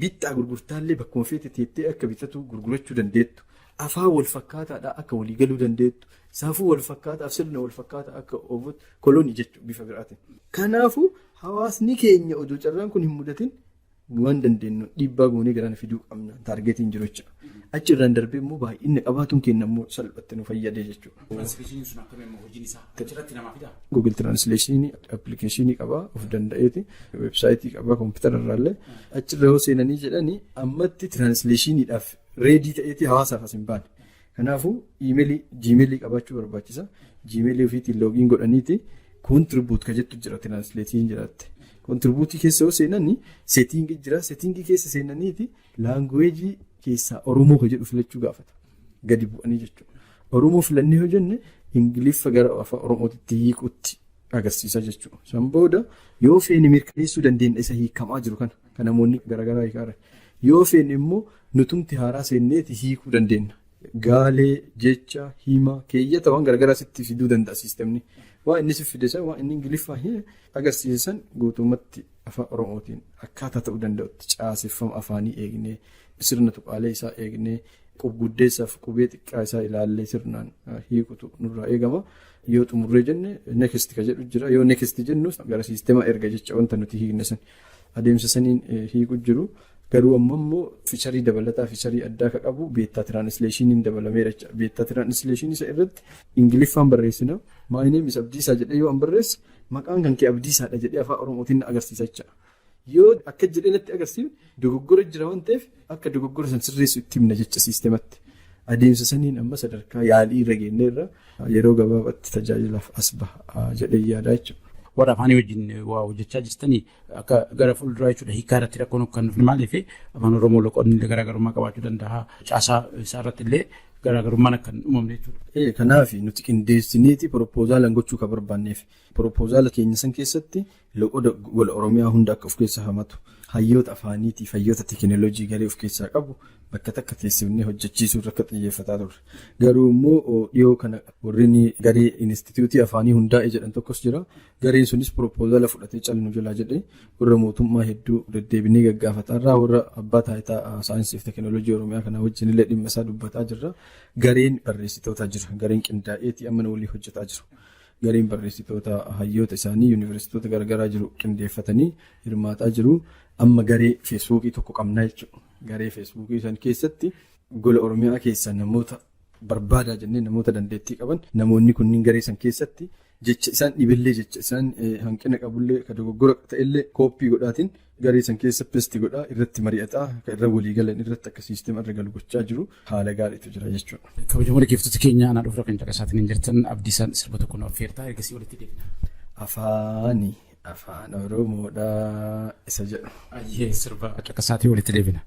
bittaa gurgurtaallee bakkuma feete teettee akka bitatu gurgurachuu dandeettu. Afaan wal fakkaataadhaa akka walii galuu dandeettu. Saafuu wal fakkaataaf sirna wal fakkaataa akka oofut koloonii jechuudha bifa biraatiin. Kanaafuu hawaasni keenya odoo carraan kun hin mudatin waan dandeenyu dhiibbaa goonee garaan fiduu qabna taargeetiin jiru jechuudha. Achirraan darbee immoo baay'inni qabaatuun keenya immoo salphatti nu fayyadee jechuudha. Translation sun akkamiin immoo hojiin isaa achirratti namaa fidaa? Google Translation appilikeeshinii qabaa of danda'eeti weebsaayitii qabaa kompiitara irraallee achirra yoo seenanii jedhanii ammatti translationiidhaaf reedii ta'eeti hawaasaaf as hin baane. Kanaafuu Gmailii qabaachuu barbaachisa. Gmailii ofiitiin loogiin godhaniiti contribute ka jettu jira translatiin jiraatte. Contribute keessa yoo seenanii settingii jira. Settingii keessa seenaniiti language keessaa Oromoo ka jedhu filachuu gaafata. Gadi bu'anii jechuudha. Oromoo filannee yoo jenne Ingiliffa gara afaan Oromootitti hiikuutti agarsiisa jechuudha. San booda yoo feene mirkaneessuu dandeenya isa hiikamaa jiru kana kan namoonni garaagaraa hiikaara. Yoo feene immoo nutumti haaraa seenneeti hiikuu dandeenya. Gaalee, jecha, himaa, keeyyata waan garaagaraa sitti fiduu danda'a siistemni. Waan inni si fidesan waan inni Ingiliffaa agarsiisan guutummaatti afaan Oromootiin akkaataa ta'uu danda'utti caaseffama afaanii eegnee sirna tuqaalee isaa eegnee qubguddeessaaf qubee xiqqaa isaa ilaallee sirnaan hiikutu nurraa eegama. Yoo xumurree jenne next ka jedhu jira. Yoo next jennus gara siistema erga jecha wanta nuti hiikne san adeemsa saniin hiiku jiru. Garuu ammoo fiicharii dabalataa fiicharii addaa ka qabu beettaa tiraansleeshiniin dabalameera jecha. Beettaa tiraansleeshinii isa irratti Ingiliffaan barreessina. My name is Abdiisaa jedhee yoo an barreesse maqaan kan kee Abdiisaadha jedhee afaan Oromootiin agarsiisa jecha. Yoo akka jedhee natti agarsiifne dogoggora jira waan ta'eef akka dogoggora san sirreessu itti himna jecha siistematti. Adeemsa saniin amma sadarkaa yaalii irra geenyeerra yeroo gabaabaatti tajaajilaaf as baha jedhee yaada jechuudha. Warra afaanii wajjin waa hojjechaa jirtanii akka gara fuulduraa jechuudha hiikaa irratti rakkoon kan dhufne maaliif afaan Oromoo loqonni garaagarummaa qabaachuu danda'a. Caasaa isaa irratti illee garaagarummaan akka hin uumamne jechuudha. Kanaaf nuti qindeessineeti proposaalaan gochuu kan barbaanneef proposaala keenya san keessatti loqoda gola Oromiyaa hunda akka of keessaa hamatu hayyoota afaaniitii fi hayyoota teekinooloojii garee of keessaa qabu bakka takka teessifnee hojjechiisuu irratti xiyyeeffataa turre. Garuu immoo dhiyoo kana warreen garee inistituutii afaanii hundaa'e jedhan tokkos jira. Gareen sunis piroopoozala fudhatee calnu jala jedhee warra mootummaa hedduu deddeebinee gaggaafataa irraa warra abbaa taayitaa saayinsii fi teekinooloojii Oromiyaa kana wajjin illee dhimma isaa dubbataa jirra. Gareen barreessitoota jira. Gareen qindaa'eetii amma walii hojjetaa jiru. Gareen barreessitoota hayyoota isaanii yuunivarsiitoota garaagaraa jiru qindeeffatanii hirmaataa jiru. Amma garee feesbuukii tokko qabnaa jechuudha. Garee feesbuukii san keessatti gola Oromiyaa keessa namoota barbaadaa jennee namoota dandeettii qaban namoonni kunniin garee san keessatti jecha isaan dhibillee jecha isaan hanqina qabullee ka dogoggora ta'ellee kooppii godhaatiin garee san keessa pesti godhaa irratti mari'ataa irra walii galan irratti akka siisteema irra galu gochaa jiru haala gaariitu jira jechuudha. Kabajamoo dhaggeeffattoota keenya anaa dhufra kan caqasaatiin hin jirtan Abdiisaan sirba tokko nu affeertaa ergasii walitti deebina. Afaan Oromoodhaa isa jedhu. Ayyee sirba caqasaatii walitti deebina.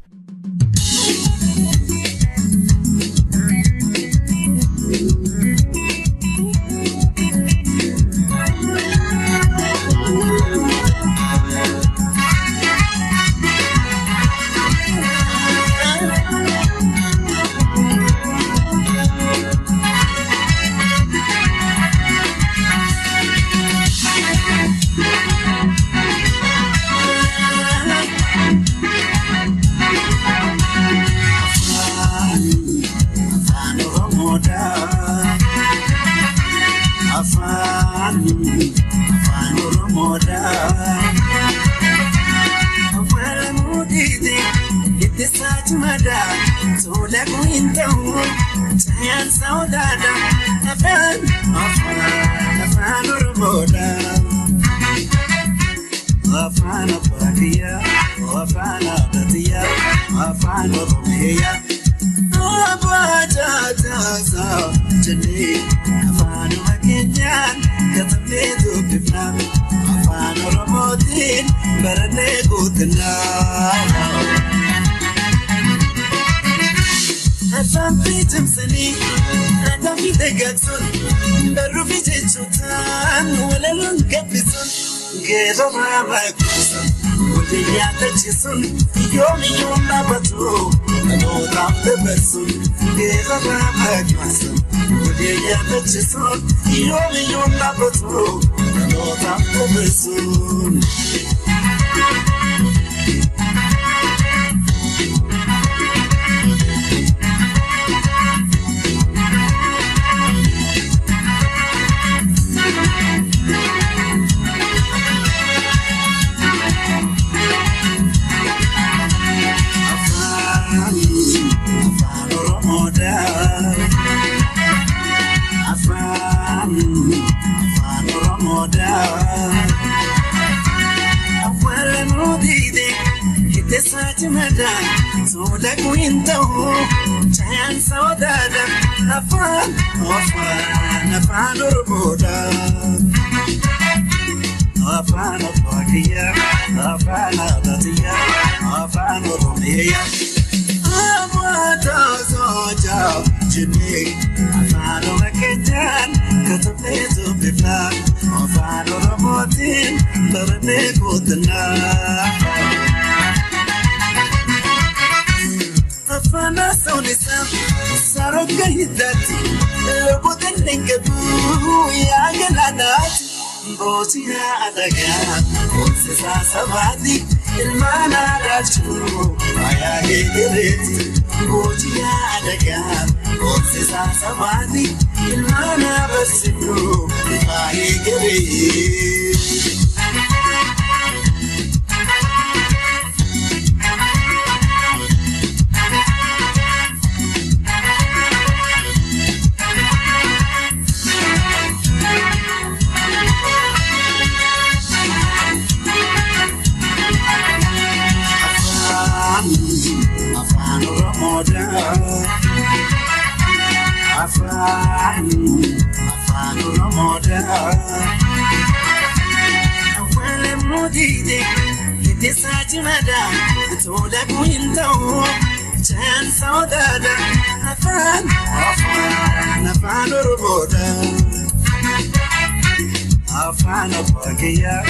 afaan Waaqayyaa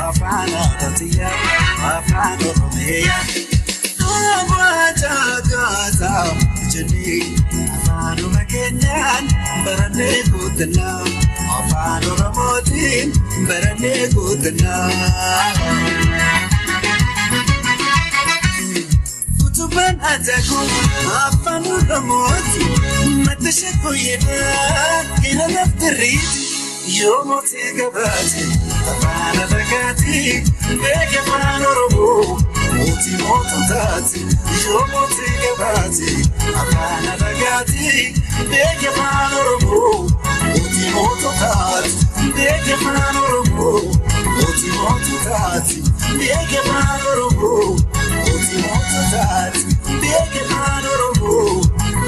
afaan Oromiyaa afaan Oromiyaa. Abaajagaata jennee afaanuma keenyaan barannee guutanna afaan Oromootiin barannee guutanna. Utubaan ajaa'u afaan Oromootiin madda shakkuyeedhaa ila laftirriiti yoo mootii gabaate afaan Adagaati beeke afaan Oromoo. Mootii moototaati yoo mootii gabaate afaan Adagaati beeke afaan Oromoo. Mootii moototaati beeke afaan Oromoo. Mootii moototaati beeke afaan Oromoo. Mootii moototaati beeke afaan Oromoo.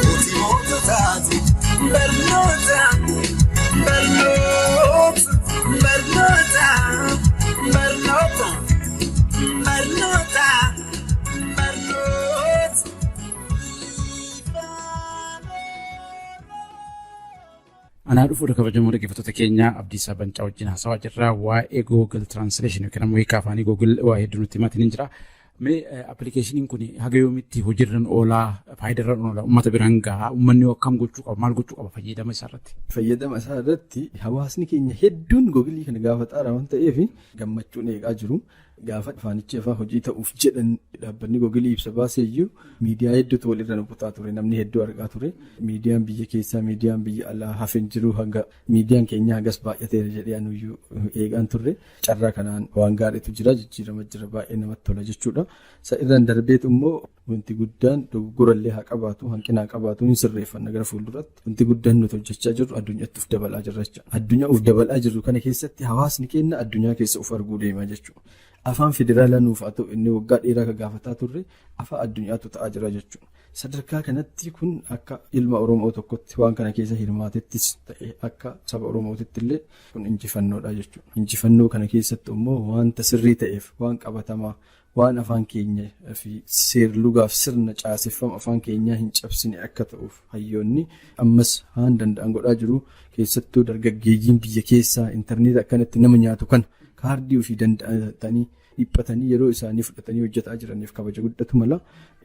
Mootii moototaati barnoota barnoota barnoota barnoota. Anaa dhufuudha kabajamoo dhaggeeffattoota keenyaa Abdiisaa Bancaa wajjin haasawaa jirra waa'ee Google Translation yookiin ammoo hiika afaanii Google waa hedduu nutti himatiin jira. Mee appilikeeshiniin kun haga yoomitti hojiirran oolaa faayidaarran oolaa uummata biraan gahaa uummanni akkam gochuu qaba maal gochuu qaba fayyadama isaa irratti? Fayyadama isaa irratti hawaasni keenya hedduun Google kana gaafataa waan ta'eef gammachuun eegaa jiru. Gaafa afaanichi afaan hojii ta'uuf jedhan dhaabbanni Google ibsa baasee iyyuu miidiyaa hedduutu walirra nuqutaa ture namni hedduu argaa ture. Miidiyaan biyya keessaa miidiyaan biyya alaa hafin jiru hanga miidiyaan keenya hagas baay'ateera jedhee anuyyuu eegaan turre. Carraa kanaan waan gaariitu jira jijjiirama jira baay'ee namatti tola jechuudha. Isa irraan darbeetu immoo wanti guddaan dogoggorallee haa qabaatu hanqina haa qabaatu hin sirreeffanna gara fuulduratti. Wanti guddaan nuti hojjechaa jirru addunyaatti uf dabalaa jirra jechuudha. Addunyaa uf dabalaa jirru kana keessatti hawaasni keenya addunyaa keessa uf arguu deema jechuudha. Afaan federaalaa nuuf haa ta'u inni waggaa dheeraa kan gaafataa turre afaan addunyaatu ta'aa jira jechuudha. Sadarkaa kanatti kun akka ilma Oromoo tokkotti waan kana keessa hirmaatettis ta'e akka saba Oromootitti illee kun injifannoodha jechuudha. Injifannoo kana keessatti immoo wanta sirrii ta'eef waan qabatamaa waan afaan keenya fi seerlugaaf sirna caaseffama afaan keenyaa hin cabsine akka ta'uuf hayyoonni ammas haan danda'an godhaa jiru keessattuu dargaggeeyyiin biyya keessaa intarneet akkanatti nama nyaatu kana. Kaardii ofii danda'atanii dhiphatanii yeroo isaanii fudhatanii hojjetaa jiraniif kabaja guddatu mala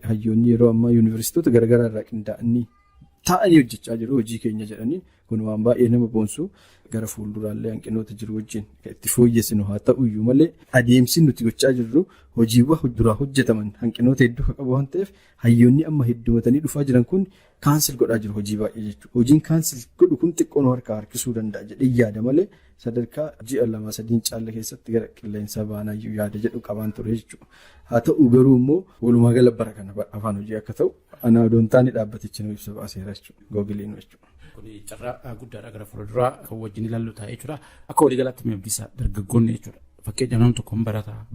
hayyoonni yeroo ammaa yuunivarsiitota garaagaraa irraa qindaa'anii taa'anii hojjechaa jiru hojii keenya jedhanii kun waan baay'ee nama boonsu gara fuulduraallee hanqinoota jiru wajjin itti fooyyessinu haa ta'uyyuu malee adeemsi nuti gochaa jirru hojiiwwan duraa hojjetaman hanqinoota hedduu qabu waan ta'eef hayyoonni amma heddumatanii dhufaa jiran kun kaansel godhaa jiru hojii baay'ee jechuudha. Hojiin kaansel godhu kun xiqqoon harkaa harkisuu danda'a jedhee yaada malee sadarkaa ji'a 2-3 caala keessatti gara qilleensa baanaayyuu yaada jedhu qabaan ture jechuudha. Haa ta'u garuu immoo walumaa gala bara kana afaan hojii akka ta'u ana odoon taane dhaabbatichi nu ibsa baaseera jechuudha. Googiliin jechuudha. Kun carraa guddaadha gara fuulduraa kan wajjin ilaallu taa'ee jechuudha. Akka waliigalaatti Abdiisaa dargaggoonni jechuudha. Fakkeenyaaf namni tokko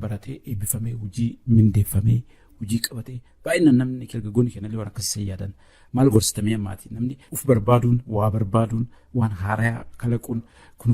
baratee eebbifamee hojii mindeeffamee hojii qabatee baay'inaan namni dargaggoonni kennallee waan akkasii yaadan maal gorsitamee ammaati namni uf barbaaduun waa barbaaduun waan haaraa kalaquun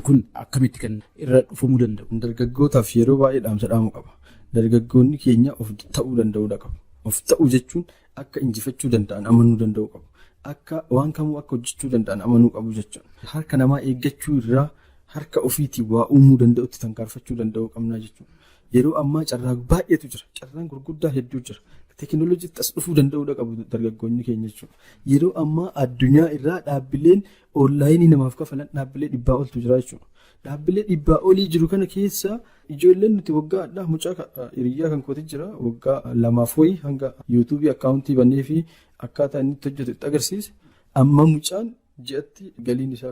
kun akkamitti kan irra dhufamuu danda'u. Dargaggootaaf yeroo baay'ee dhaamsa dhaamu qaba. Dargaggoonni keenya of ta'uu danda'uudha qabu. Of ta'uu jechuun akka injifachuu danda'an amanuu danda'u qabu. Akka waan kamuu akka hojjechuu danda'an amanuu qabu jechuudha. Harka namaa eeggachuu irraa harka ofiitii waa uumuu danda'utti tankaarfachuu danda'uu qabnaa jechuudha. Yeroo ammaa carraa baay'eetu jira. Carraan gurguddaa hedduu jira. Teekinooloojiitti as dhufuu danda'uudha qabu dargaggoonni keenya jechuudha. Yeroo ammaa addunyaa irraa dhaabbileen oonlaayinii namaaf kafalan dhaabbilee 100 oltu jira jechuudha. Dhaabbilee 100 olii jiru kana keessa ijoolleen nuti waggaa mucaa hiriyaa kan kooti jira waggaa 2 wayii hanga yuutuubii akkaawuntii bannee fi akkaataa inni itti hojjetu itti agarsiise amma mucaan ji'atti galiin isaa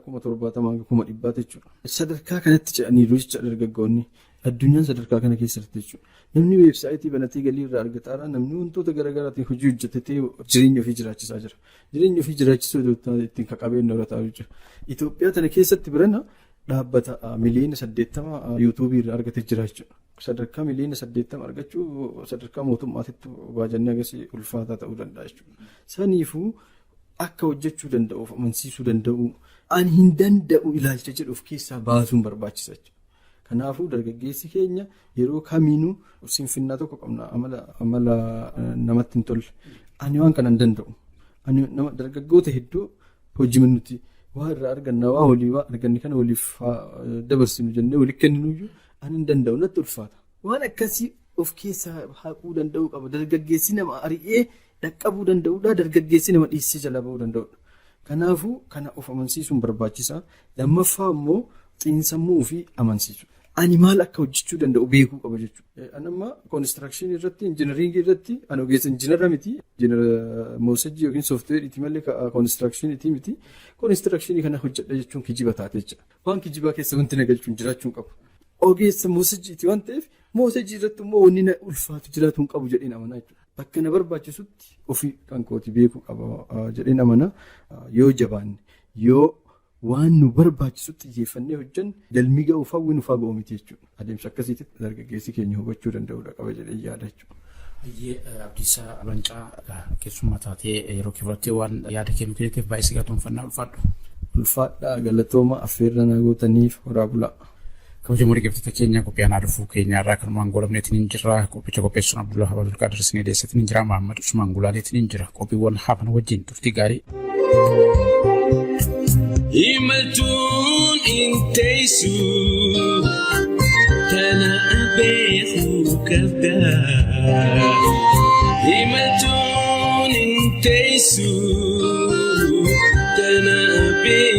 70,000 jechuudha. Sadarkaa kanatti ce'aniiru jecha dargaggoonni addunyaan sadarkaa kana keessatti jechuudha. Namni weebsaayitii banatee galii irraa argataara namni wantoota garaagaraatiin hojii hojjetatee jireenya ofii jiraachisaa jira. Jireenya ofii jiraachisuu ittiin qabeenya horataa jira. Itoophiyaa tana keessatti birana dhaabbata miliyoona 80 yuutuubii irraa argatee jira jechuudha. Sadarkaa miliyoona 80 argachuu sadarkaa mootummaatitti baajannee agarsiisa ulfaataa ta'uu danda'a jechuudha. Saniifuu akka hojjechuu danda'uuf amansiisuu danda'u ani hin danda'u ilaalcha jedhu of keessaa baasuun barbaachisa jechuudha. Kanaafuu dargaggeessi keenya yeroo kamiinuu sinfinnaa tokko qabna amala namatti hin tolle. Ani waan kana hin danda'u. Ani dargaggoota hedduu hojii nuti waa irraa arganna waa walii waa arganni kana waliif dabarsinu jennee walii kenninuyyuu ani hin danda'u natti ulfaata. Waan akkasii of keessaa haquu danda'uu qaba. Dargaggeessi nama ari'ee dhaqqabuu danda'udha. Dargaggeessi nama dhiissee jala ba'uu danda'udha. Kanaafuu kana of amansiisuun barbaachisaa. Lammaffaa immoo xiinsammuu fi amansiisu. Ani maal akka hojjechuu danda'u beekuu qaba jechuudha. Ani amma koonistirakshinii irratti, injinariingii irratti, ani ogeessa injinara miti. Injinara moosajii yookiin sooftiweeriiti malee koonistirakshinii miti. Koonistirakshinii kana hojjedha jechuun kijiba taate jechuudha. Waan kijibaa keessa wanti na galchuun jiraachuu qabu. Ogeessa moosajiiti waan ta'eef moosajii irratti immoo wanni na ulfaatu jiraatu hin qabu jedheen amanaa jechuudha. Bakka na barbaachisutti ofii kan kooti beekuu qaba jedheen amanaa. Yoo jabaanne yoo waan nu barbaachisutti xiyyeeffannee hojjanne galmi ga'uuf hawwi nuuf haa ga'u miti jechuudha. Adeemsa akkasiitti dargaggeessi keenya hubachuu danda'uudha qaba jedhee yaada jechuudha. Abdiisaa Bancaa keessummaa taatee yeroo kibratti waan yaada kennu kenneef baay'ee galateeffannaa ulfaadhu. Ulfaadhaa galatooma affeerra na gootaniif horaa bulaa. Kabajamoo dhaggeeffattoota keenya qophii aanaa dhufuu keenyarraa kanumaan goolabneetiin hin jirra. Qophicha qopheessuun Abdullaa Habalul Qaadirsinii deessatiin hin jira. Mahammad Usmaan Gulaaleetiin hin jira. Qophiiwwan hafan wajjin turtii gaarii. Imaltuun inteessu tana beekuu qabda. Imaltuun inteessu tana beekuu.